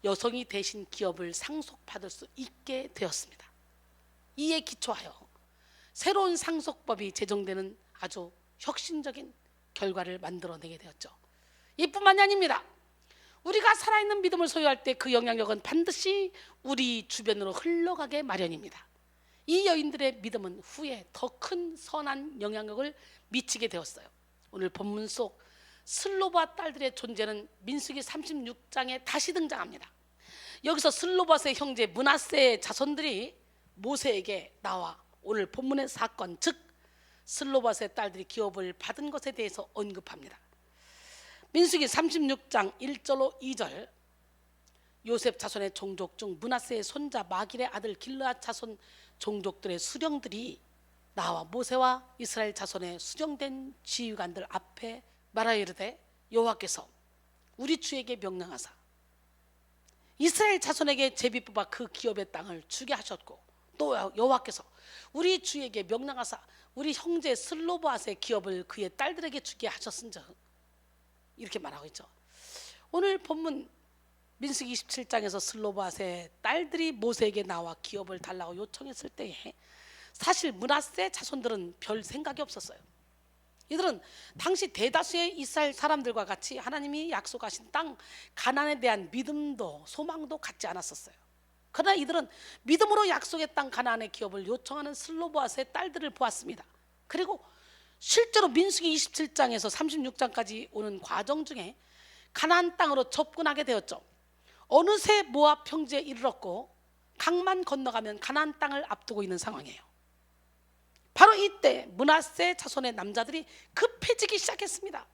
여성이 대신 기업을 상속받을 수 있게 되었습니다. 이에 기초하여 새로운 상속법이 제정되는 아주 혁신적인 결과를 만들어내게 되었죠. 이뿐만이 아닙니다. 우리가 살아있는 믿음을 소유할 때 그 영향력은 반드시 우리 주변으로 흘러가게 마련입니다. 이 여인들의 믿음은 후에 더 큰 선한 영향력을 미치게 되었어요. 오늘 본문 속 슬로바 딸들의 존재는 민수기 36장에 다시 등장합니다. 여기서 슬로바스의 형제 므낫세의 자손들이 모세에게 나와 오늘 본문의 사건, 즉 슬로바스의 딸들이 기업을 받은 것에 대해서 언급합니다. 민수기 36장 1절로 2절 요셉 자손의 종족 중 므낫세의 손자 마길의 아들 길르앗 자손 종족들의 수령들이 나와 모세와 이스라엘 자손의 수령된 지휘관들 앞에 말하여 이르되 여호와께서 우리 주에게 명령하사 이스라엘 자손에게 제비 뽑아 그 기업의 땅을 주게 하셨고 또 여호와께서 우리 주에게 명령하사 우리 형제 슬로보앗의 기업을 그의 딸들에게 주게 하셨은즉 이렇게 말하고 있죠. 오늘 본문 민수기 27장에서 슬로보앗의 딸들이 모세에게 나와 기업을 달라고 요청했을 때에 사실 므낫세 자손들은 별 생각이 없었어요. 이들은 당시 대다수의 이스라엘 사람들과 같이 하나님이 약속하신 땅 가나안에 대한 믿음도 소망도 갖지 않았었어요. 그러나 이들은 믿음으로 약속의 땅 가나안의 기업을 요청하는 슬로보앗의 딸들을 보았습니다. 그리고 실제로 민수기 27장에서 36장까지 오는 과정 중에 가나안 땅으로 접근하게 되었죠. 어느새 모압 평지에 이르렀고 강만 건너가면 가나안 땅을 앞두고 있는 상황이에요. 바로 이때 므낫세 자손의 남자들이 급해지기 시작했습니다.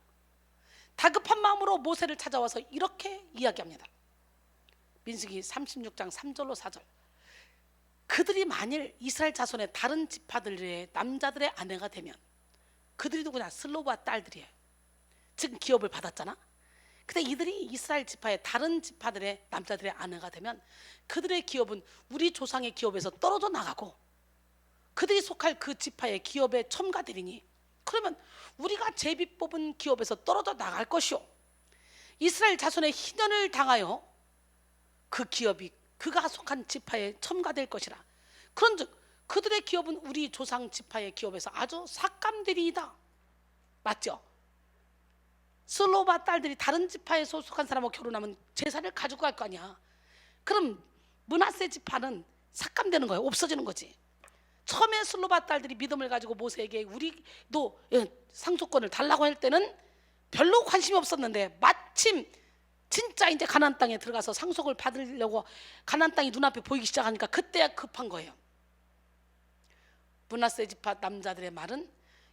다급한 마음으로 모세를 찾아와서 이렇게 이야기합니다. 민수기 36장 3절로 4절 그들이 만일 이스라엘 자손의 다른 지파들의 남자들의 아내가 되면 그들이 누구냐? 슬로바 딸들이에요. 지금 기업을 받았잖아. 근데 이들이 이스라엘 지파의 다른 지파들의 남자들의 아내가 되면 그들의 기업은 우리 조상의 기업에서 떨어져 나가고 그들이 속할 그 지파의 기업에 첨가되리니 그러면 우리가 제비 뽑은 기업에서 떨어져 나갈 것이요 이스라엘 자손의 희년을 당하여 그 기업이 그가 속한 지파에 첨가될 것이라. 그런즉 그들의 기업은 우리 조상 지파의 기업에서 아주 삭감되리이다. 맞죠? 슬로바 딸들이 다른 지파에 소속한 사람하고 결혼하면 재산을 가지고 갈 거 아니야. 그럼 므낫세 지파는 삭감되는 거예요. 없어지는 거지. 처음에 슬로바 딸들이 믿음을 가지고 모세에게 우리도 상속권을 달라고 할 때는 별로 관심이 없었는데 마침 진짜 이제 가나안 땅에 들어가서 상속을 받으려고 가나안 땅이 눈앞에 보이기 시작하니까 그때야 급한 거예요. 므낫세 지파 남자들의 말은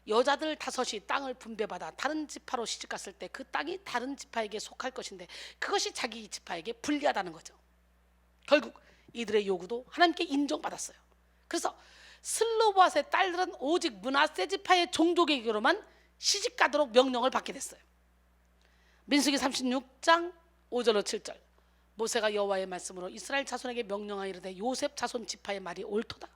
여자들 5이 땅을 분배받아 다른 지파로 시집갔을 때 그 땅이 다른 지파에게 속할 것인데 그것이 자기 지파에게 불리하다는 거죠. 결국 이들의 요구도 하나님께 인정받았어요. 그래서 슬로보앗의 딸들은 오직 므낫세 지파의 종족에게로만 시집가도록 명령을 받게 됐어요. 민수기 36장 5절로 7절. 모세가 여호와의 말씀으로 이스라엘 자손에게 명령하여 이르되 요셉 자손 지파의 말이 옳도다.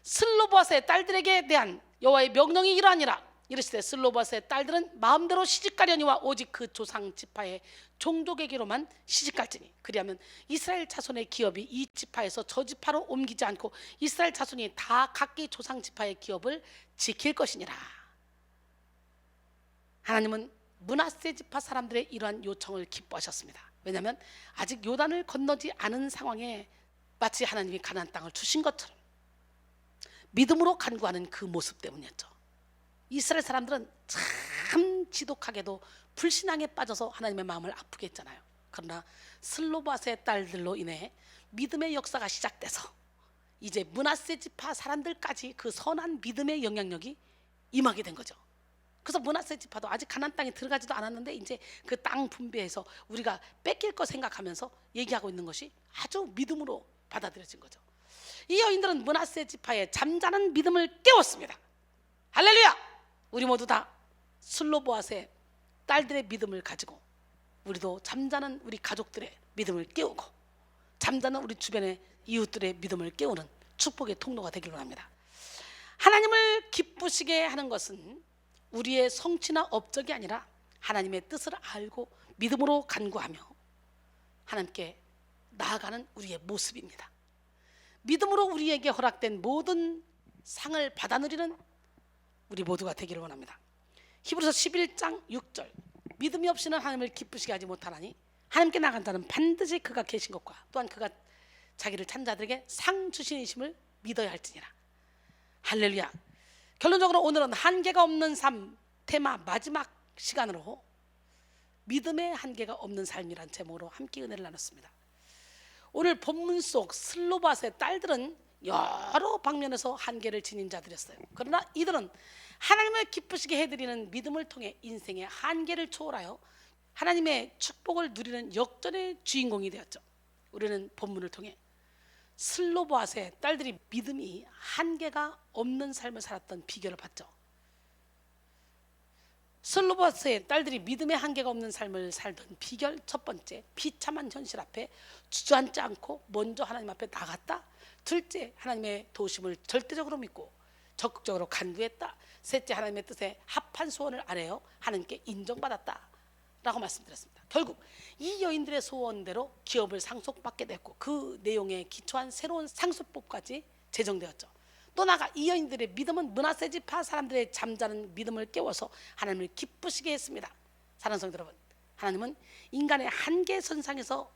슬로보앗의 딸들에게 대한 여호와의 명령이 이러하니라. 이르시되 슬로보앗의 딸들은 마음대로 시집가려니와 오직 그 조상 지파의 종족에게로만 시집갈지니 그리하면 이스라엘 자손의 기업이 이 지파에서 저 지파로 옮기지 않고 이스라엘 자손이 다 각기 조상 지파의 기업을 지킬 것이니라. 하나님은 므낫세 지파 사람들의 이러한 요청을 기뻐하셨습니다. 왜냐하면 아직 요단을 건너지 않은 상황에 마치 하나님이 가나안 땅을 주신 것처럼 믿음으로 간구하는 그 모습 때문이었죠. 이스라엘 사람들은 참 지독하게도 불신앙에 빠져서 하나님의 마음을 아프게 했잖아요. 그러나 슬로바스의 딸들로 인해 믿음의 역사가 시작돼서 이제 므낫세 지파 사람들까지 그 선한 믿음의 영향력이 임하게 된 거죠. 그래서 므낫세 지파도 아직 가나안 땅에 들어가지도 않았는데 이제 그 땅 분배해서 우리가 뺏길 거 생각하면서 얘기하고 있는 것이 아주 믿음으로 받아들여진 거죠. 이 여인들은 므낫세 지파의 잠자는 믿음을 깨웠습니다. 할렐루야! 우리 모두 다 슬로보앗의 딸들의 믿음을 가지고 우리도 잠자는 우리 가족들의 믿음을 깨우고 잠자는 우리 주변의 이웃들의 믿음을 깨우는 축복의 통로가 되길 원합니다. 하나님을 기쁘시게 하는 것은 우리의 성취나 업적이 아니라 하나님의 뜻을 알고 믿음으로 간구하며 하나님께 나아가는 우리의 모습입니다. 믿음으로 우리에게 허락된 모든 상을 받아 누리는 우리 모두가 되기를 원합니다. 히브리서 11장 6절. 믿음이 없이는 하나님을 기쁘시게 하지 못하나니 하나님께 나간 자는 반드시 그가 계신 것과 또한 그가 자기를 찾는 자들에게 상 주시심을 믿어야 할지니라. 할렐루야. 결론적으로 오늘은 한계가 없는 삶 테마 마지막 시간으로 믿음의 한계가 없는 삶이란 제목으로 함께 은혜를 나눴습니다. 오늘 본문 속 슬로바스의 딸들은 여러 방면에서 한계를 지닌 자들이었어요. 그러나 이들은 하나님을 기쁘시게 해드리는 믿음을 통해 인생의 한계를 초월하여 하나님의 축복을 누리는 역전의 주인공이 되었죠. 우리는 본문을 통해 슬로보앗의 딸들이 믿음이 한계가 없는 삶을 살았던 비결을 봤죠. 슬로보앗의 딸들이 믿음의 한계가 없는 삶을 살던 비결 첫 번째, 비참한 현실 앞에 주저앉지 않고 먼저 하나님 앞에 나갔다. 둘째, 하나님의 도우심을 절대적으로 믿고 적극적으로 간구했다. 셋째, 하나님의 뜻에 합한 소원을 아뢰어 하나님께 인정받았다 라고 말씀드렸습니다. 결국 이 여인들의 소원대로 기업을 상속받게 됐고 그 내용에 기초한 새로운 상속법까지 제정되었죠. 또 나아가 이 여인들의 믿음은 므낫세 지파 사람들의 잠자는 믿음을 깨워서 하나님을 기쁘시게 했습니다. 사랑하는 성도 여러분, 하나님은 인간의 한계 선상에서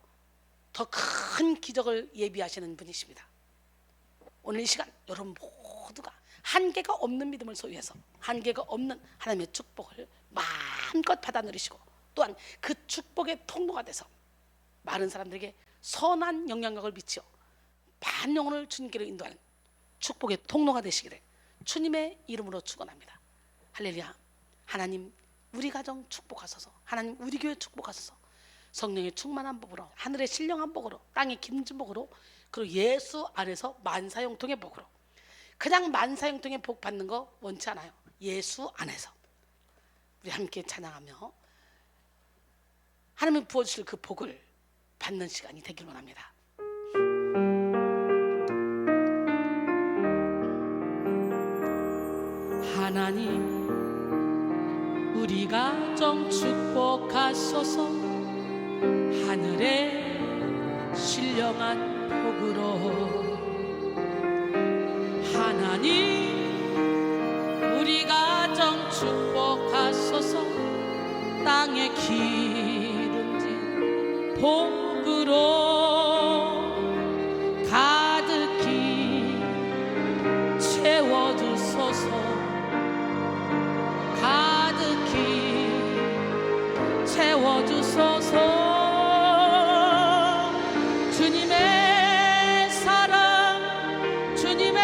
더 큰 기적을 예비하시는 분이십니다. 오늘 이 시간 여러분 모두가 한계가 없는 믿음을 소유해서 한계가 없는 하나님의 축복을 마음껏 받아 누리시고 또한 그 축복의 통로가 돼서 많은 사람들에게 선한 영향력을 미치어 반 영혼을 주님께로 인도하는 축복의 통로가 되시기를 주님의 이름으로 축원합니다. 할렐루야. 하나님 우리 가정 축복하소서. 하나님 우리 교회 축복하소서. 성령의 충만한 복으로 하늘의 신령한 복으로 땅의 김진 복으로 그리고 예수 안에서 만사형통의 복으로 그냥 만사형통의 복 받는 거 원치 않아요. 예수 안에서 우리 함께 찬양하며 하나님이 부어주실 그 복을 받는 시간이 되길 원합니다. 하나님 우리 가정 축복하소서. 하늘의 신령한 복으로 하나님 우리 가정 축복하소서. 땅에 기름진 복으로 가득히 채워주소서. 가득히 채워주소서. 주님의 사랑 주님의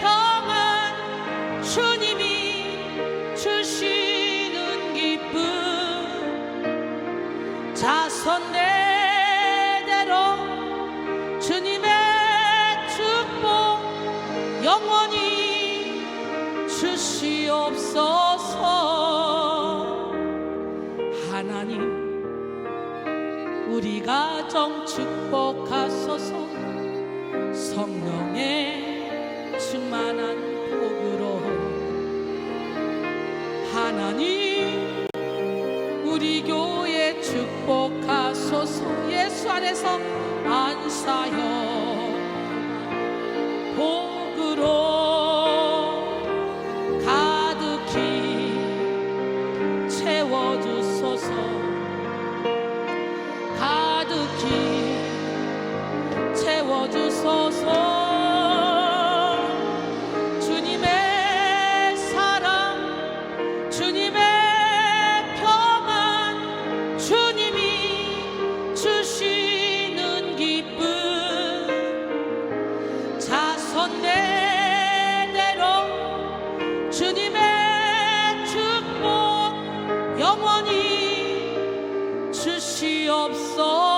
평안 주님이 주시는 기쁨 자손 대대로 주님의 축복 영원히 주시옵소서. 우리 가정 축복하소서. 성령의 충만한 복으로 하나님 우리 교회 축복하소서. 예수 안에서 안사여 복으로 가득히 채워주소서. 가득히 채워주소서. 주님의 사랑, 주님의 평안, 주님이 주시는 기쁨, 자손 대대로 주님의 축복 영원히 주시옵소서.